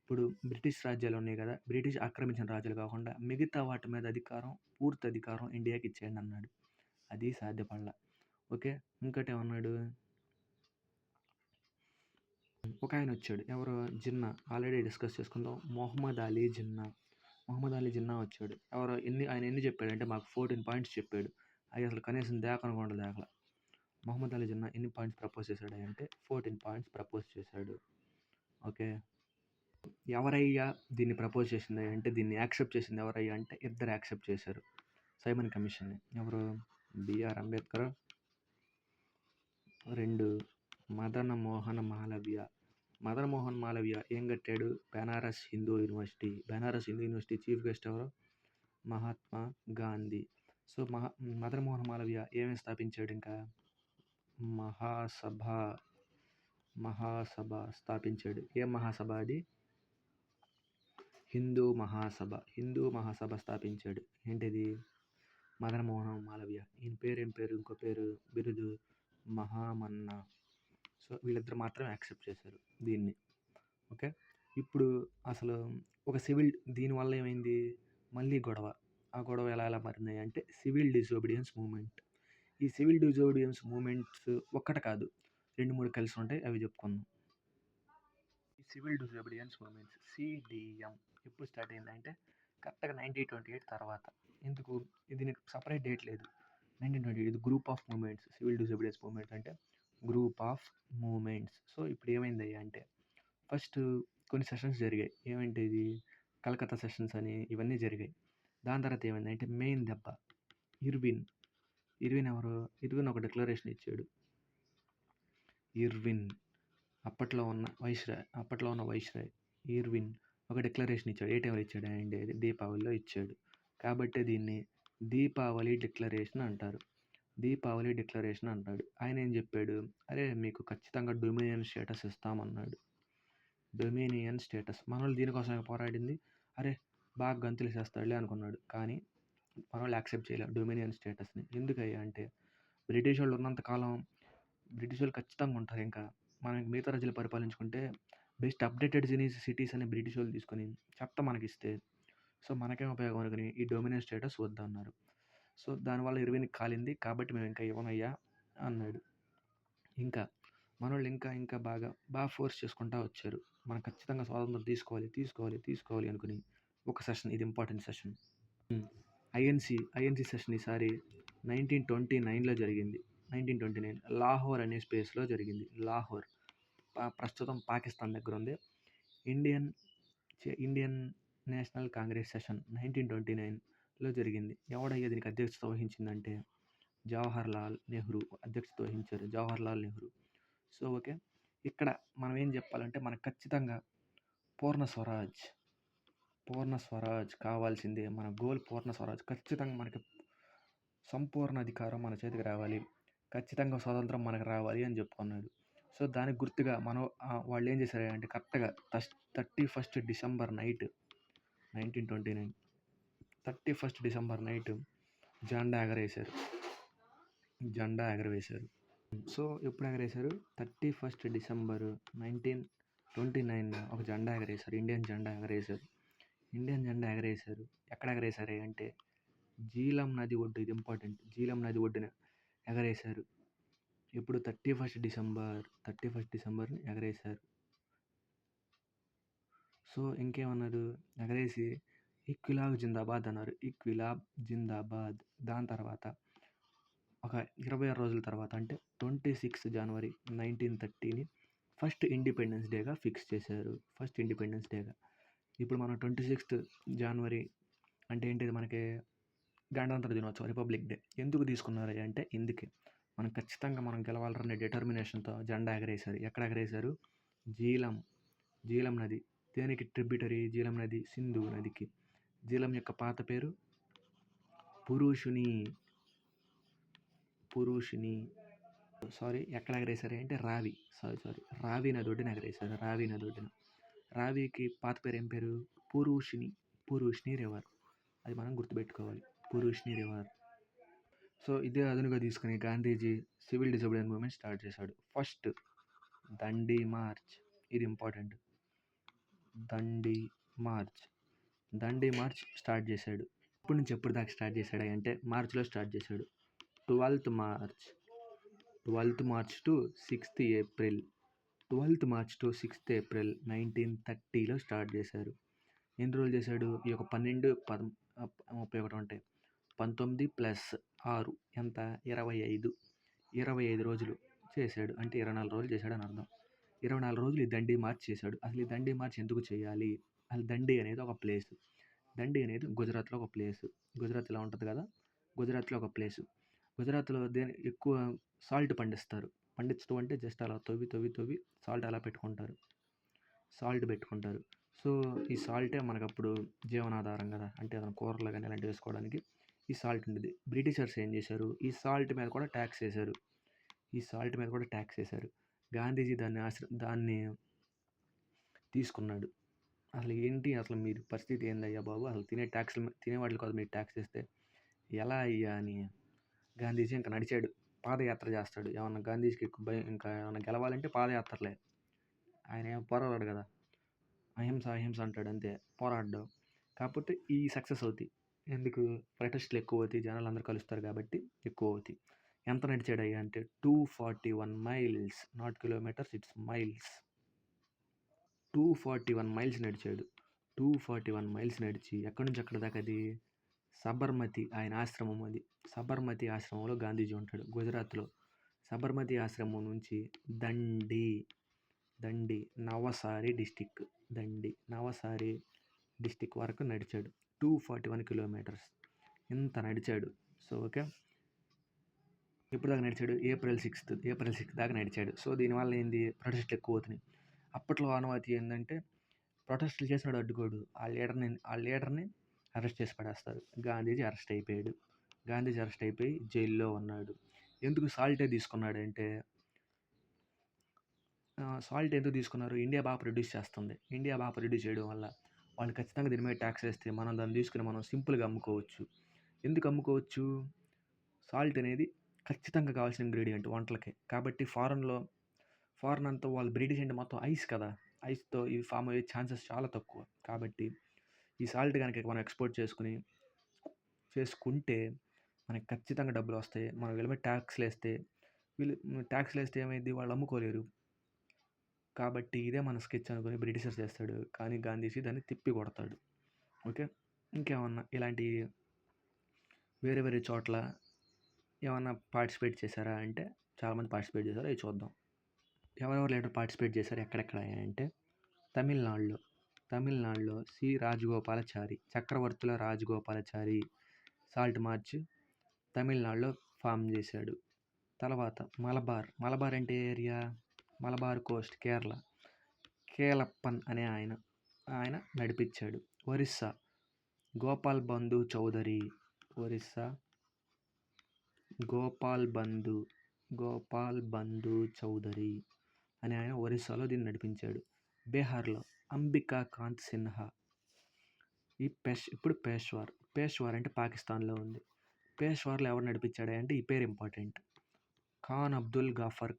ఇప్పుడు బ్రిటిష్ రాజ్యాలు ఉన్నాయి కదా, బ్రిటిష్ ఆక్రమించిన రాజ్యాలు కాకుండా మిగతా వాటి మీద పూర్తి అధికారం ఇండియాకి ఇచ్చేయండి అన్నాడు. అది సాధ్యపడలా. ఓకే. ఇంకోటి ఏమన్నాడు? ఒక ఆయన వచ్చాడు. ఎవరు? జిన్నా. ఆల్రెడీ డిస్కస్ చేసుకుందాం. మొహమ్మద్ అలీ జిన్నా వచ్చాడు. ఆయన ఎన్ని చెప్పాడంటే మాకు 14 పాయింట్స్ చెప్పాడు. అవి అసలు కనీసం దేకను కూడా దేకల. మొహమ్మద్ అలీ జిన్నా ఎన్ని పాయింట్స్ ప్రపోజ్ చేశాడు అంటే 14 పాయింట్స్ ప్రపోజ్ చేశాడు. ఓకే. ఎవరయ్యా దీన్ని ప్రపోజ్ చేసింది అంటే దీన్ని యాక్సెప్ట్ చేసింది ఎవరయ్యా అంటే ఇద్దరు యాక్సెప్ట్ చేశారు సైమన్ కమిషన్ని. ఎవరు? బిఆర్ అంబేద్కర్. 2 మదన్ మోహన్ మాలవ్య ఏం కట్టాడు? Benaras Hindu university chief guest ఎవరు? మహాత్మా గాంధీ. సో, మదన్ మోహన్ మాలవ్య ఏమేమి స్థాపించాడు? ఇంకా మహాసభ స్థాపించాడు. ఏం మహాసభ అది? హిందూ మహాసభ స్థాపించాడు. ఏంటిది? మదన్ మోహన్ మాలవ్య. ఈయన పేరు ఇంకో పేరు బిరుదు మహామన్నా. సో, వీళ్ళిద్దరు మాత్రమే యాక్సెప్ట్ చేశారు దీన్ని. ఓకే. ఇప్పుడు అసలు ఒక దీనివల్ల ఏమైంది? మళ్ళీ గొడవ. ఆ గొడవ ఎలా మారింది అంటే సివిల్ డిజోబీడియన్స్ మూవ్మెంట్. ఈ సివిల్ డిజోబీడియన్స్ మూవ్మెంట్స్ ఒక్కటి కాదు, 2, 3 కలిసి ఉంటాయి. అవి చెప్పుకుందాం. ఈ సివిల్ డిజోబీడియన్స్ మూవ్మెంట్స్ సిడిఎం ఎప్పుడు స్టార్ట్ అయిందంటే కరెక్ట్గా 1928 తర్వాత. ఎందుకు? దీనికి సపరేట్ డేట్ లేదు. 1928 ఇది group of movements. Civil disobedience movement అంటే గ్రూప్ ఆఫ్ మూవ్మెంట్స్. సో, ఇప్పుడు ఏమైందయ్యా అంటే ఫస్ట్ కొన్ని సెషన్స్ జరిగాయి. ఏమంటే ఇది కలకత్తా సెషన్స్ అని ఇవన్నీ జరిగాయి. దాని తర్వాత ఏమైందంటే మెయిన్ దెబ్బ ఇర్విన్ ఎవరు? ఇర్విన్ ఒక డిక్లరేషన్ ఇచ్చాడు. అప్పట్లో ఉన్న వైస్రాయ్ ఇర్విన్ ఒక డిక్లరేషన్ ఇచ్చాడు. ఏ టైంలో ఇచ్చాడు అంటే దీపావళిలో ఇచ్చాడు. కాబట్టి దీన్ని దీపావళి డిక్లరేషన్ అంటారు. అంటాడు. ఆయన ఏం చెప్పాడు? అరే మీకు ఖచ్చితంగా డొమినియన్ స్టేటస్ ఇస్తామన్నాడు. Dominion status. మనోళ్ళు దీనికోసమే పోరాడింది. అరే బాగా గంతులు చేస్తాడులే అనుకున్నాడు. కానీ మనోళ్ళు యాక్సెప్ట్ చేయలేదు డొమినియన్ స్టేటస్ని. ఎందుకయ్యా అంటే బ్రిటిష్ వాళ్ళు ఉన్నంతకాలం బ్రిటిష్ వాళ్ళు ఖచ్చితంగా ఉంటారు. ఇంకా మనకి మిగతా రాజ్యాలు పరిపాలించుకుంటే బెస్ట్ అప్డేటెడ్ సిటీస్ అని బ్రిటిష్ వాళ్ళు తీసుకొని చట్టం మనకిస్తే సో మనకేం ఉపయోగం అనుకుని ఈ డొమినియన్ స్టేటస్ వద్దన్నారు. సో దానివల్ల ఇర్విన్కి కాలింది. కాబట్టి మేము ఇంకా ఇవ్వనయ్యా అన్నాడు. ఇంకా మనోళ్ళు ఇంకా ఇంకా బాగా ఫోర్స్ చేసుకుంటా వచ్చారు. మనం ఖచ్చితంగా స్వాతంత్రం తీసుకోవాలి అనుకుని ఒక సెషన్, ఇది ఇంపార్టెంట్ సెషన్. ఐఎన్సీ సెషన్ ఈసారి 1929లో జరిగింది. 1929 లాహోర్ అనే స్పేస్లో జరిగింది. లాహోర్ ప్రస్తుతం పాకిస్తాన్ దగ్గర ఉంది. ఇండియన్ నేషనల్ కాంగ్రెస్ సెషన్ 1929లో జరిగింది. ఎవడయ్యా దీనికి అధ్యక్షత వహించిందంటే జవహర్లాల్ నెహ్రూ అధ్యక్షత వహించారు. జవహర్లాల్ నెహ్రూ. సో ఓకే, ఇక్కడ మనం ఏం చెప్పాలంటే మనకు ఖచ్చితంగా పూర్ణ స్వరాజ్ కావాల్సిందే. మన గోల్ పూర్ణ స్వరాజ్. ఖచ్చితంగా మనకి సంపూర్ణ అధికారం మన చేతికి రావాలి, ఖచ్చితంగా స్వాతంత్రం మనకు రావాలి అని చెప్పుకున్నాడు. సో దానికి గుర్తుగా వాళ్ళు ఏం చేశారంటే కరెక్ట్గా 31st December night 1929 31st December night జెండా ఎగరవేశారు. సో ఎప్పుడు ఎగరేశారు? 31st డిసెంబర్ 1929 ఒక జెండా ఎగరేశారు. ఇండియన్ జెండా ఎగరేశారు. ఎక్కడ ఎగరేశారు అంటే జీలం నది ఒడ్డు. ఇది ఇంపార్టెంట్. జీలం నది ఒడ్డున ఎగరేశారు. ఇప్పుడు 31st డిసెంబర్ని ఎగరేశారు. సో ఇంకేమన్నారు? ఎగరేసి ఇక్విలాబ్ జిందాబాద్ అన్నారు. ఇక్విలాబ్ జిందాబాద్. దాని తర్వాత ఒక 26 రోజుల తర్వాత అంటే 26 జనవరి 1930ని ఫస్ట్ ఇండిపెండెన్స్ డేగా ఫిక్స్ చేశారు. ఇప్పుడు మనం 26th జనవరి అంటే ఏంటిది? మనకి గణతంత్ర దినోత్సవం, రిపబ్లిక్ డే. ఎందుకు తీసుకున్నారు అంటే ఇందుకే మనం ఖచ్చితంగా మనం గెలవాలనే డిటర్మినేషన్తో జెండా ఎగరేశారు. ఎక్కడ ఎగరేశారు? జీలం నది. దేనికి ట్రిబ్యూటరీ? జీలం నది సింధు నదికి. జీలం యొక్క పాత పేరు పురుషుని. ఎక్కడ ఎగరేశారు అంటే రావి నది ఒడ్డున ఎగరేశారు. రావికి పాత పేరు ఏం పేరు? పురుషిని రివర్. అది మనం గుర్తుపెట్టుకోవాలి, పురుషిని రివర్. సో ఇదే అదునుగా తీసుకుని Gandhiji civil disobedience movement start చేశాడు. ఫస్ట్ దండి మార్చ్. ఇది ఇంపార్టెంట్. దండి మార్చ్ స్టార్ట్ చేశాడు. ఇప్పటి నుంచి ఎప్పుడు దాకా స్టార్ట్ చేశాడు అంటే మార్చ్లో స్టార్ట్ చేశాడు. 12th March to 6th April 1930లో స్టార్ట్ చేశారు. ఎన్ని రోజులు చేశాడు? ఈ యొక్క 12, 31 ఉంటాయి. 19 + 6 ఎంత? 25 రోజులు చేశాడు. అంటే 24 రోజులు చేశాడు అని అర్థం. 24 రోజులు ఈ దండి మార్చ్ చేశాడు. అసలు ఈ దండి మార్చ్ ఎందుకు చేయాలి? అసలు దండి అనేది ఒక ప్లేస్. దండి అనేది గుజరాత్లో ఒక ప్లేస్. గుజరాత్ ఇలా ఉంటుంది కదా, గుజరాత్లో ఒక ప్లేసు. గుజరాత్లో ఎక్కువ సాల్ట్ పండించడం అంటే జస్ట్ అలా తవ్వి సాల్ట్ అలా పెట్టుకుంటారు. సో ఈ సాల్టే మనకప్పుడు జీవనాధారం కదా, అంటే ఏదైనా కూరలు కానీ అలాంటివి వేసుకోవడానికి ఈ సాల్ట్ ఉండేది. బ్రిటిషర్స్ ఏం చేశారు? ఈ సాల్ట్ మీద కూడా ట్యాక్స్ వేశారు. గాంధీజీ దాన్ని తీసుకున్నాడు. అసలు ఏంటి, అసలు మీరు పరిస్థితి ఏందయ్యా బాబు, అసలు తినే వాటికి కాదు మీరు ట్యాక్స్ వేస్తే ఎలా అయ్యా అని గాంధీజీ ఇంకా నడిచాడు, పాదయాత్ర చేస్తాడు. ఏమన్నా గాంధీజీకి ఎక్కువ భయం, ఇంకా ఏమన్నా గెలవాలంటే పాదయాత్రలే. ఆయన ఏం పోరాడాడు కదా, అహింస అంటాడు అంతే, పోరాడ్డావు. కాకపోతే ఈ సక్సెస్ అవుతాయి. ఎందుకు? ప్రొటెస్ట్లు ఎక్కువ అవుతాయి, జనాలు అందరూ కలుస్తారు కాబట్టి ఎక్కువ అవుతాయి. ఎంత నడిచాడయ్యా అంటే 241 miles, not kilometres, it's miles. 241 miles నడిచాడు. 241 మైల్స్ నడిచి ఎక్కడి నుంచి ఎక్కడ దాకా? అది సబర్మతి, ఆయన ఆశ్రమం అది. సబర్మతి ఆశ్రమంలో గాంధీజీ ఉంటాడు గుజరాత్లో. సబర్మతి ఆశ్రమం నుంచి దండి నవసారి డిస్టిక్ వరకు నడిచాడు. 241 కిలోమీటర్స్ ఇంత నడిచాడు. సో ఓకే, ఎప్పుడు దాకా నడిచాడు? ఏప్రిల్ 6 దాకా నడిచాడు. సో దీనివల్ల ఏంది? ప్రొటెస్ట్లు ఎక్కువ అవుతున్నాయి. అప్పట్లో ఆనవాయితీ ఏంటంటే ప్రొటెస్ట్లు చేసినాడు అడ్డుకోడు, ఆ లీడర్ని అరెస్ట్ చేసి పడేస్తారు. గాంధీజీ అరెస్ట్ అయిపోయి జైల్లో ఉన్నాడు. ఎందుకు సాల్ట్ తీసుకున్నాడంటే, సాల్ట్ ఎందుకు తీసుకున్నారు? ఇండియా బాగా ప్రొడ్యూస్ చేస్తుంది. ఇండియా బాగా ప్రొడ్యూస్ చేయడం వల్ల వాళ్ళు ఖచ్చితంగా దీని మీద ట్యాక్స్ వేస్తే మనం దాన్ని తీసుకుని మనం సింపుల్గా అమ్ముకోవచ్చు. ఎందుకు అమ్ముకోవచ్చు? సాల్ట్ అనేది ఖచ్చితంగా కావాల్సిన ఇంగ్రీడియంట్ వంటలకి. కాబట్టి ఫారెన్ అంతా వాళ్ళు బ్రిటిష్ అంటే మొత్తం ఐస్ కదా, ఐస్తో ఇవి ఫామ్ అయ్యే ఛాన్సెస్ చాలా తక్కువ. కాబట్టి ఈ సాల్ట్ కనుక మనం ఎక్స్పోర్ట్ చేసుకుంటే మనకి ఖచ్చితంగా డబ్బులు వస్తాయి. మనం వీళ్ళ మీద ట్యాక్స్లు వేస్తే వీళ్ళు ట్యాక్స్లు వేస్తే ఏమైంది, వాళ్ళు అమ్ముకోలేరు. కాబట్టి ఇదే మన స్కెచ్ అనుకుని బ్రిటిషర్స్ చేస్తాడు, కానీ గాంధీజీ దాన్ని తిప్పి కొడతాడు. ఓకే, ఇంకేమన్నా ఇలాంటి వేరే వేరే చోట్ల ఏమన్నా పార్టిసిపేట్ చేశారా అంటే చాలామంది పార్టిసిపేట్ చేశారు, అవి చూద్దాం. ఎవరెవరు లీడర్ పార్టిసిపేట్ చేశారు, ఎక్కడెక్కడ అంటే తమిళనాడులో సి రాజగోపాలాచారి, చక్రవర్తుల రాజగోపాలాచారి సాల్ట్ మార్చ్ తమిళనాడులో ఫామ్ చేశాడు. తర్వాత మలబార్ అంటే ఏరియా, మలబార్ కోస్ట్ కేరళ, కేలప్పన్ అనే ఆయన నడిపించాడు. ఒరిస్సా గోపాల్ బంధు చౌదరి, ఒరిస్సా గోపాల్ బంధు చౌదరి అనే ఆయన ఒరిస్సాలో దీన్ని నడిపించాడు. బీహార్లో అంబికా కాంత్ సిన్హా. ఇప్పుడు పేష్వార్ అంటే పాకిస్తాన్లో ఉంది. పేష్వార్లో ఎవరు నడిపించాడు అంటే ఈ పేరు ఇంపార్టెంట్, ఖాన్ అబ్దుల్ గాఫర్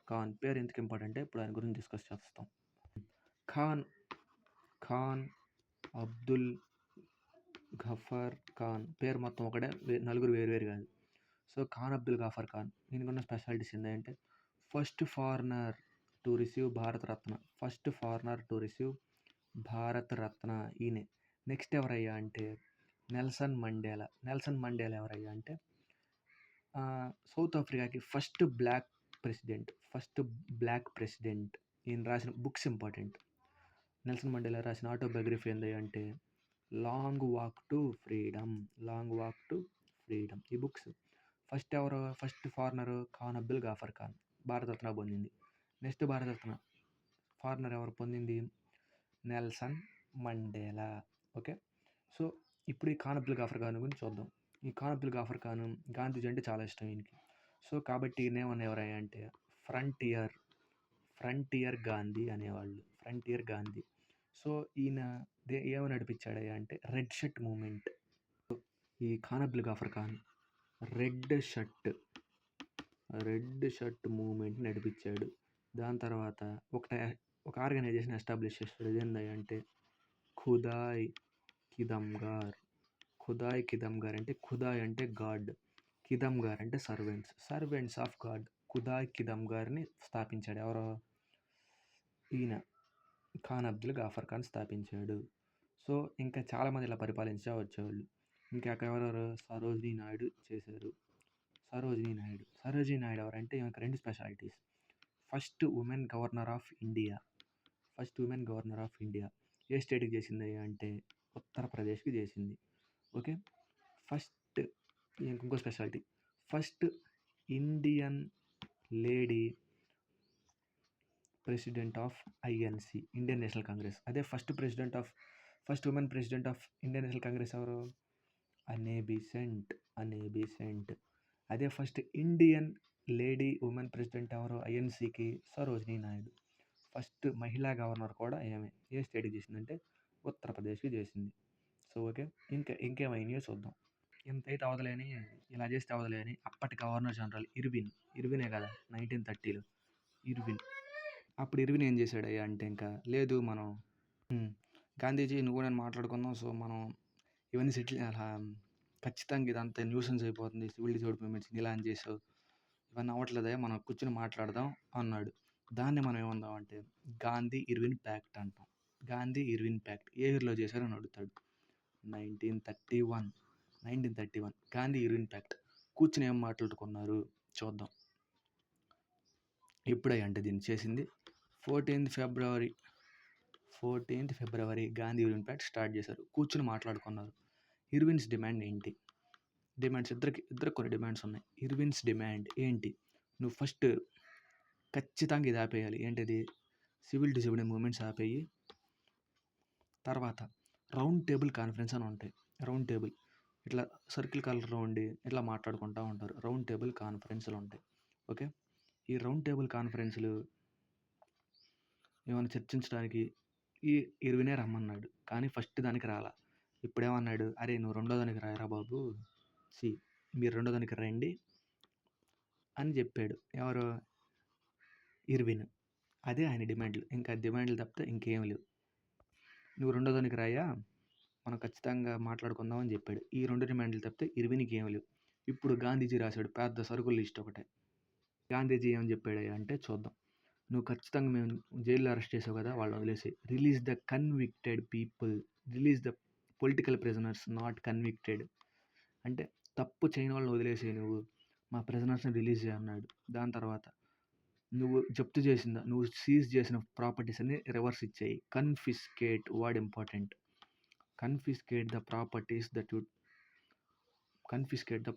ఖాన్ పేరు ఎందుకు ఇంపార్టెంట్ అంటే ఇప్పుడు ఆయన గురించి డిస్కస్ చేస్తాం. ఖాన్ అబ్దుల్ గఫర్ ఖాన్ పేరు మొత్తం ఒకటే, నలుగురు వేరు కాదు. సో ఖాన్ అబ్దుల్ గఫర్ ఖాన్, ఈయనకున్న స్పెషాలిటీస్ ఏంటంటే first foreigner to receive Bharat Ratna ఈయనే. నెక్స్ట్ ఎవరయ్యా అంటే నెల్సన్ మండేలా ఎవరయ్యా అంటే సౌత్ ఆఫ్రికాకి ఫస్ట్ బ్లాక్ ప్రెసిడెంట్. ఈయన రాసిన బుక్స్ ఇంపార్టెంట్. నెల్సన్ మండేలా రాసిన ఆటోబయోగ్రఫీ ఏంటి అంటే లాంగ్ వాక్ టు ఫ్రీడమ్. ఈ books. First foreigner Khan Abdul Ghaffar Khan, Bharat Ratna పొందింది. నెక్స్ట్ భారతరత్న ఫారినర్ ఎవరు పొందింది, నెల్సన్ మండేలా. ఓకే, సో ఇప్పుడు ఈ ఖాన్ అబ్దుల్ గాఫర్ ఖాన్ గురించి చూద్దాం. ఈ ఖాన్ అబ్దుల్ గాఫర్ ఖాన్ గాంధీజీ అంటే చాలా ఇష్టం ఈయనకి. సో కాబట్టి ఈయనేమన్నా ఎవరయ్యా అంటే ఫ్రంటియర్ గాంధీ అనేవాళ్ళు, ఫ్రంటియర్ గాంధీ. సో ఈయన ఏమని నడిపించాడయ్యా అంటే రెడ్ షర్ట్ మూమెంట్. ఈ Khan Abdul Ghaffar Khan red shirt movement నడిపించాడు. దాని తర్వాత ఒక ఆర్గనైజేషన్ ఎస్టాబ్లిష్ చేశాడు. ఇదేందయ్యా అంటే ఖుదాయ్ కిదమ్గార్ అంటే ఖుదాయ్ అంటే గాడ్, కిదమ్గార్ అంటే సర్వెంట్స్ ఆఫ్ గాడ్. ఖుదాయ్ కిదమ్గార్ని స్థాపించాడు ఎవరో, ఈయన ఖాన్ అబ్దుల్ గాఫర్ ఖాన్ స్థాపించాడు. సో ఇంకా చాలామంది ఇలా పరిపాలించా వచ్చేవాళ్ళు. ఇంకా ఎవరెవరు, సరోజినీ నాయుడు చేశారు. సరోజినీ నాయుడు ఎవరంటే ఈమెకు 2 specialities. First women governor of India. ఏ స్టేట్కి చేసింది అంటే ఉత్తరప్రదేశ్కి చేసింది. ఓకే, ఇంకో speciality, first Indian lady president of INC, Indian National Congress. అదే first women president of Indian National Congress ఎవరు, అనే బిసెంట్. అదే first Indian lady women president ఎవరు ఐఎన్సికి, సరోజినీ నాయుడు. ఫస్ట్ మహిళా గవర్నర్ కూడా ఏ స్టేట్కి చేసిందంటే ఉత్తరప్రదేశ్కి చేసింది. సో ఓకే, ఇంకేమైనాయో చూద్దాం. ఇంతైతే అవదలేని, ఇలా చేస్తే అవదలేని అప్పటి గవర్నర్ జనరల్ ఇర్వినే కదా 1930లో అప్పుడు ఇర్విన్ ఏం చేశాడయ్యా అంటే ఇంకా లేదు, మనం గాంధీజీ నువ్వు నేను మాట్లాడుకుందాం. సో మనం ఇవన్నీ ఖచ్చితంగా ఇదంతా న్యూసెన్స్ అయిపోతుంది, సివిల్ డిసోబీడియన్స్ ఇలా అని చేసావు, ఇవన్నీ అవ్వట్లేదయ్యా, మనం కూర్చొని మాట్లాడదాం అన్నాడు. దాన్ని మనం ఏమందాం అంటే గాంధీ ఇర్విన్ ప్యాక్ట్ అంటాం. ఏ ఇయర్లో చేశారని అడుగుతాడు. 1931 గాంధీ ఇర్విన్ ప్యాక్ట్. కూర్చుని ఏం మాట్లాడుకున్నారు చూద్దాం. ఎప్పుడయ్యా అంటే దీన్ని చేసింది 14th ఫిబ్రవరి గాంధీ ఇర్విన్ ప్యాక్ట్ స్టార్ట్ చేశారు. కూర్చుని మాట్లాడుకున్నారు. ఇర్విన్స్ డిమాండ్ ఏంటి, ఇద్దరికి కొన్ని డిమాండ్స్ ఉన్నాయి. ఇర్విన్స్ డిమాండ్ ఏంటి, నువ్వు ఫస్ట్ ఖచ్చితంగా ఇది ఆపేయాలి. ఏంటిది, సివిల్ డిసోబీడియన్స్ మూమెంట్స్ ఆపేయి. తర్వాత రౌండ్ టేబుల్ కాన్ఫరెన్స్ అని ఉంటాయి. రౌండ్ టేబుల్ ఇట్లా సర్కిల్ కలర్లో ఉండి ఇట్లా మాట్లాడుకుంటూ ఉంటారు. రౌండ్ టేబుల్ కాన్ఫరెన్స్లు ఉంటాయి. ఓకే, ఈ రౌండ్ టేబుల్ కాన్ఫరెన్స్లు ఏమైనా చర్చించడానికి ఈ ఇర్వినే రమ్మన్నాడు, కానీ ఫస్ట్ దానికి రాలా. ఇప్పుడేమన్నాడు, అరే నువ్వు రెండో దానికి రాయరా బాబు, మీరు రెండో దానికి రండి అని చెప్పాడు. ఎవరు, ఇర్విన్. అదే ఆయన డిమాండ్లు. ఇంకా డిమాండ్లు తప్పితే ఇంకేం లేవు. నువ్వు రెండో దానికి రాయా, మనం ఖచ్చితంగా మాట్లాడుకుందాం అని చెప్పాడు. ఈ 2 డిమాండ్లు తప్పితే ఇర్విన్‌కి ఏమి లేవు. ఇప్పుడు గాంధీజీ రాశాడు పెద్ద సరుకుల లిస్ట్ ఒకటే. గాంధీజీ ఏమని చెప్పాడయ్యా అంటే చూద్దాం. నువ్వు ఖచ్చితంగా మేము జైల్లో అరెస్ట్ చేసావు కదా! వాళ్ళని వదిలేసేయి. Release the convicted people. Release the political prisoners not convicted. అంటే తప్పు చేయని వాళ్ళని వదిలేసేయి నువ్వు. మా ప్రిజనర్స్‌ని రిలీజ్ చేయి అన్నాడు. దాని తర్వాత నువ్వు సీజ్ చేసిన ప్రాపర్టీస్ అన్ని రివర్స్ ఇచ్చేయి. కన్ఫిస్కేట్ వర్డ్ ఇంపార్టెంట్. కన్ఫిస్కేట్ ద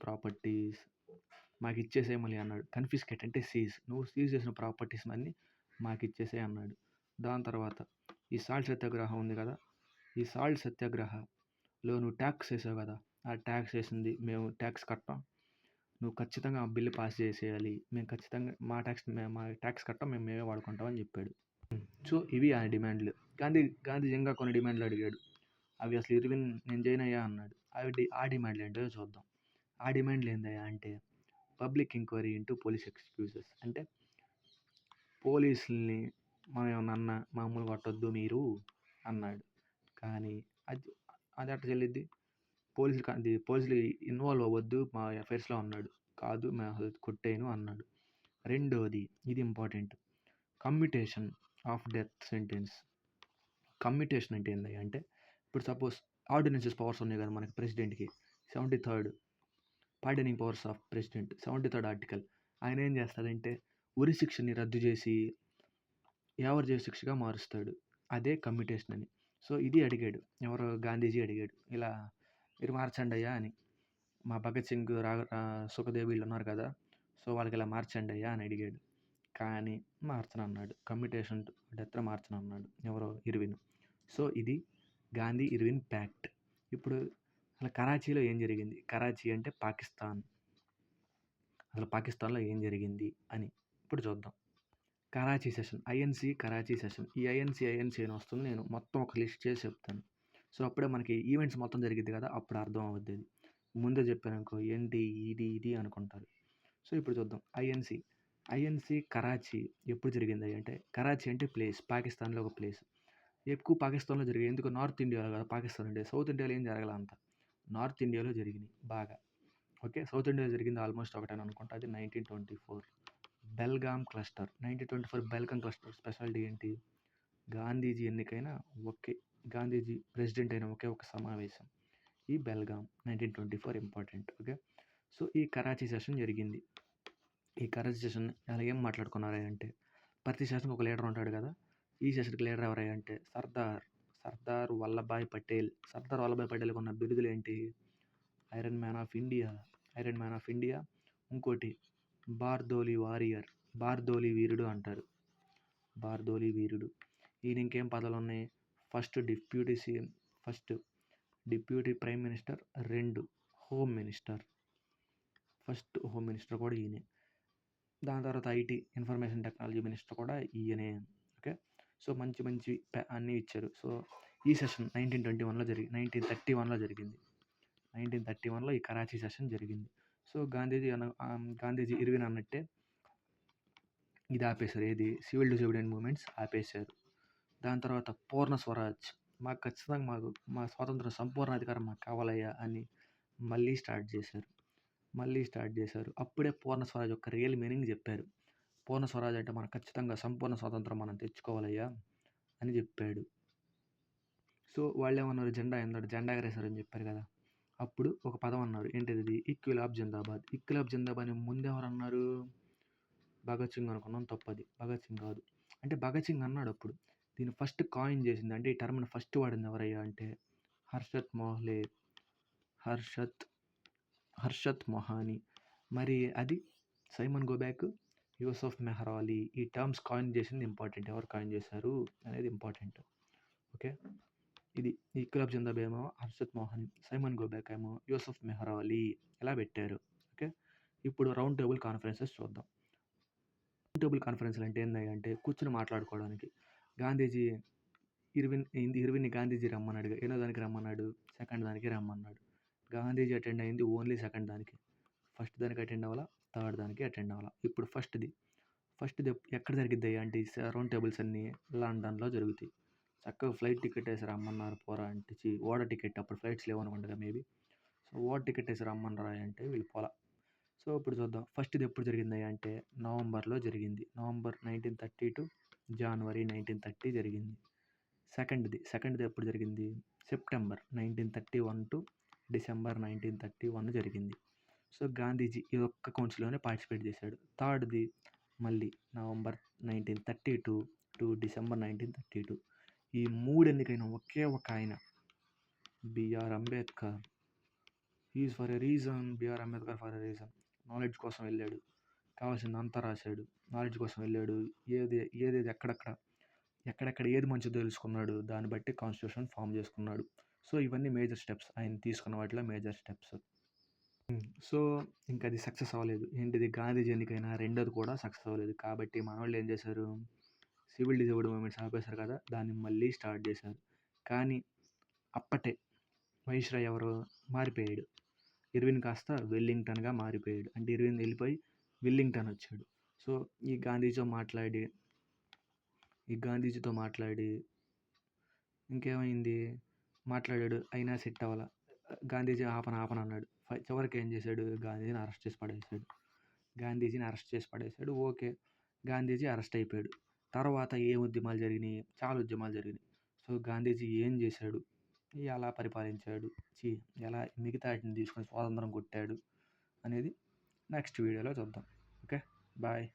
ప్రాపర్టీస్ మాకు ఇచ్చేసేయి మళ్ళీ అన్నాడు. కన్ఫిస్కేట్ అంటే సీజ్. నువ్వు సీజ్ చేసిన ప్రాపర్టీస్ అన్నీ మాకు ఇచ్చేసేయి అన్నాడు. దాని తర్వాత ఈ సాల్ట్ సత్యాగ్రహం ఉంది కదా! ఈ సాల్ట్ సత్యాగ్రహలో నువ్వు ట్యాక్స్ వేసావు కదా! ఆ ట్యాక్స్ వేసింది మేము ట్యాక్స్ కట్టాం. నువ్వు ఖచ్చితంగా ఆ బిల్లు పాస్ చేసేయాలి. మేము ఖచ్చితంగా మా ట్యాక్స్ కట్టం మేమే వాడుకుంటాం అని చెప్పాడు. సో ఇవి ఆ డిమాండ్లు. గాంధీజీ ఇంకా కొన్ని డిమాండ్లు అడిగాడు. అవి అసలు ఇర్విన్ నేను చేయనయ్యా అన్నాడు. ఆ డిమాండ్లు ఏంటో చూద్దాం. ఆ డిమాండ్లు ఏందయ్యా అంటే public enquiry into police excuses. అంటే పోలీసుల్ని మనం ఏమన్నా అన్నా మామూలు కొట్టొద్దు మీరు అన్నాడు. కానీ అది ఎట్ట చెల్లిద్ది? పోలీసులు ఇన్వాల్వ్ అవ్వద్దు మా అఫైర్స్లో అన్నాడు. కాదు మేము అసలు కొట్టేయను అన్నాడు. రెండోది ఇది important. Commutation of death sentence. Commutation అంటే ఏంది అంటే ఇప్పుడు సపోజ్ ఆర్డినెన్సెస్ పవర్స్ ఉన్నాయి కదా మనకి ప్రెసిడెంట్కి. 73rd pardoning powers of president 73rd article. ఆయన ఏం చేస్తాడంటే ఉరి శిక్షని రద్దు చేసి యావజ్జీవ శిక్షగా మారుస్తాడు. అదే కమ్యుటేషన్ అని. సో ఇది అడిగాడు. ఎవరు? గాంధీజీ అడిగాడు. ఇలా మీరు మార్చండి అయ్యా అని. మా భగత్ సింగ్ సుఖదేవ్ వీళ్ళు ఉన్నారు కదా! సో వాళ్ళకి ఇలా మార్చండి అయ్యా అని అడిగాడు. కానీ మార్చనన్నాడు. Commutation death మార్చనన్నాడు. ఎవరో ఇర్విన్. సో ఇది గాంధీ ఇర్విన్ ప్యాక్ట్. ఇప్పుడు అసలు కరాచీలో ఏం జరిగింది? కరాచీ అంటే పాకిస్తాన్. అసలు పాకిస్తాన్లో ఏం జరిగింది అని ఇప్పుడు చూద్దాం. Karachi session, INC Karachi session. ఈ ఐఎన్సీ అని వస్తుంది. నేను మొత్తం ఒక లిస్ట్ చేసి చెప్తాను. సో అప్పుడే మనకి ఈవెంట్స్ మొత్తం జరిగింది కదా, అప్పుడు అర్థం అవుద్ది. అది ముందే చెప్పాను అనుకో ఏంటి ఇది అనుకుంటారు. సో ఇప్పుడు చూద్దాం. ఐఎన్సీ కరాచీ ఎప్పుడు జరిగింది అంటే, కరాచీ అంటే ప్లేస్, పాకిస్తాన్లో ఒక ప్లేస్. ఎక్కువ పాకిస్తాన్లో జరిగాయి. ఎందుకు? నార్త్ ఇండియాలో కదా పాకిస్తాన్ అంటే. సౌత్ ఇండియాలో ఏం జరగల అంత. నార్త్ ఇండియాలో జరిగినాయి బాగా. ఓకే, సౌత్ ఇండియాలో జరిగింది ఆల్మోస్ట్ ఒకటని అనుకుంటా. అది 1924 Belgaum cluster. 1924 Belgaum cluster speciality ఏంటి? గాంధీజీ గాంధీజీ ప్రెసిడెంట్ అయిన ఒకే ఒక సమావేశం ఈ బెల్గామ్ 1924 ఇంపార్టెంట్. ఓకే, సో ఈ కరాచీ సెషన్ జరిగింది. ఈ కరాచీ సెషన్ అలా ఏం మాట్లాడుకున్నారు అంటే, ప్రతి సెషన్కి ఒక లీడర్ ఉంటాడు కదా. ఈ సెషన్కి లీడర్ ఎవరయ్యా అంటే సర్దార్ వల్లభాయ్ పటేల్. సర్దార్ వల్లభాయ్ పటేల్కి ఉన్న బిరుదులు ఏంటి? Iron man of India. ఇంకోటి బార్దోలి వీరుడు అంటారు. బార్దోలి వీరుడు. ఈయన ఇంకేం పదవులు ఉన్నాయి? First deputy prime minister, 2 home minister. First home minister కూడా ఈయనే. దాని తర్వాత ఐటీ ఇన్ఫర్మేషన్ టెక్నాలజీ మినిస్టర్ కూడా ఈయనే. ఓకే, సో మంచి అన్నీ ఇచ్చారు. సో ఈ సెషన్ 1931లో 1931లో జరిగింది. 1931లో ఈ కరాచీ సెషన్ జరిగింది. సో గాంధీజీ ఇర్విన్ అన్నట్టే ఇది ఆపేశారు. ఏది? సివిల్ డిసోబీడియెంట్ మూమెంట్స్ ఆపేశారు. దాని తర్వాత పూర్ణ స్వరాజ్. మాకు ఖచ్చితంగా మా స్వాతంత్రం సంపూర్ణాధికారం మాకు కావాలయ్యా అని మళ్ళీ స్టార్ట్ చేశారు. అప్పుడే పూర్ణ స్వరాజ్ యొక్క రియల్ మీనింగ్ చెప్పారు. పూర్ణ స్వరాజ్ అంటే మనకు ఖచ్చితంగా సంపూర్ణ స్వాతంత్రం మనం తెచ్చుకోవాలయ్యా అని చెప్పాడు. సో వాళ్ళు ఏమన్నారు? జెండా ఎగరేశారని చెప్పారు కదా. అప్పుడు ఒక పదం అన్నారు. ఏంటిది? ఇక్విలాబ్ జిందాబాద్. ఇక్విలాబ్ జిందాబాద్ అని ముందు ఎవరు అన్నారు? భగత్ సింగ్ అనుకున్నాం. తప్పది. భగత్ సింగ్ కాదు. అంటే భగత్ సింగ్ అన్నాడు అప్పుడు. దీన్ని ఫస్ట్ కాయిన్ చేసింది, అంటే ఈ టర్మ్ని ఫస్ట్ వాడింది ఎవరయ్యా అంటే హర్షత్ మొహాని. మరి అది సైమన్ గోబ్యాక్, యూసఫ్ మెహ్రాలీ. ఈ టర్మ్స్ కాయిన్ చేసింది ఇంపార్టెంట్. ఎవరు కాయిన్ చేశారు అనేది ఇంపార్టెంట్. ఓకే, ఇది ఇక్విలాబ్ జిందాబాద్ ఏమో హర్షత్ మొహాని, సైమన్ గోబ్యాక్ ఏమో యూసఫ్ మెహ్రాలీ. ఇలా పెట్టారు. ఓకే, ఇప్పుడు రౌండ్ టేబుల్ కాన్ఫరెన్సెస్ చూద్దాం. రౌండ్ టేబుల్ కాన్ఫరెన్స్లు అంటే ఏంటంటే కూర్చుని మాట్లాడుకోవడానికి. ఇర్విన్ని గాంధీజీ రమ్మన్నాడు. ఎన్నో దానికి రమ్మన్నాడు? సెకండ్ దానికి రమ్మన్నాడు. గాంధీజీ అటెండ్ అయింది ఓన్లీ సెకండ్ దానికి. ఫస్ట్ దానికి అటెండ్ అవ్వాలా, థర్డ్ దానికి అటెండ్ అవ్వాలా. ఇప్పుడు ఫస్ట్ది ఎక్కడ జరిగిద్ది అంటే రౌండ్ టేబుల్స్ అన్నీ లండన్లో జరుగుతాయి. చక్కగా ఫ్లైట్ టికెట్ వేసి రమ్మన్నారు పోరా అంటే ఓడ టికెట్ అప్పుడు ఫ్లైట్స్ లేవనుకుంటా మేబీ. సో ఓడ టికెట్ వేసి రమ్మనరా అంటే వీళ్ళు పోలా. సో ఇప్పుడు చూద్దాం ఫస్ట్ ఇది ఎప్పుడు జరిగింది అంటే నవంబర్లో జరిగింది. నవంబర్ 1930 టు జనవరి 1930 జరిగింది. సెకండ్ది ఎప్పుడు జరిగింది సెప్టెంబర్ 1931 టు డిసెంబర్ 1931 జరిగింది. సో గాంధీజీ ఈ ఒక్క కౌన్సిల్లోనే పార్టిసిపేట్ చేశాడు. థర్డ్ది మళ్ళీ నవంబర్ 1932 టు డిసెంబర్ 1932. ఈ మూడు ఎన్నికైన ఒకే ఒక ఆయన BR Ambedkar. Is for a reason, BR Ambedkar for a reason. Knowledge కోసం వెళ్ళాడు, కావాల్సింది అంతా రాశాడు. నాలెడ్జ్ కోసం వెళ్ళాడు, ఏదేది ఎక్కడెక్కడ ఏది మంచిదో తెలుసుకున్నాడు, దాన్ని బట్టి కాన్స్టిట్యూషన్ ఫామ్ చేసుకున్నాడు. సో ఇవన్నీ మేజర్ స్టెప్స్, ఆయన తీసుకున్న వాటిలో మేజర్ స్టెప్స్. సో ఇంకా అది సక్సెస్ అవ్వలేదు. ఏంటిది గాంధీజీ ఎన్నికైనా రెండోది కూడా సక్సెస్ అవ్వలేదు. కాబట్టి మన వాళ్ళు ఏం చేశారు, సివిల్ డిజేబుల్డ్ మూమెంట్స్ ఆపేశారు కదా, దాన్ని మళ్ళీ స్టార్ట్ చేశారు. కానీ అప్పటే వైస్రాయ్ ఎవరు మారిపోయాడు. ఇర్విన్ కాస్త వెల్లింగ్టన్గా మారిపోయాడు. అంటే ఇర్విన్ వెళ్ళిపోయి విల్లింగ్టన్ వచ్చాడు. సో ఈ గాంధీజీతో మాట్లాడి ఇంకేమైంది, మాట్లాడాడు, అయినా సెట్ అవ్వాల. గాంధీజీ ఆపన అన్నాడు. చివరికి ఏం చేశాడు, గాంధీజీని అరెస్ట్ చేసి పడేశాడు. ఓకే, గాంధీజీ అరెస్ట్ అయిపోయాడు. తర్వాత ఏం ఉద్యమాలు జరిగినాయి, చాలా ఉద్యమాలు జరిగినాయి. సో గాంధీజీ ఏం చేశాడు, ఎలా పరిపాలించాడు, ఎలా మిగతా వాటిని తీసుకొని స్వాతంత్రం కొట్టాడు అనేది నెక్స్ట్ వీడియోలో చూద్దాం. Okay, bye.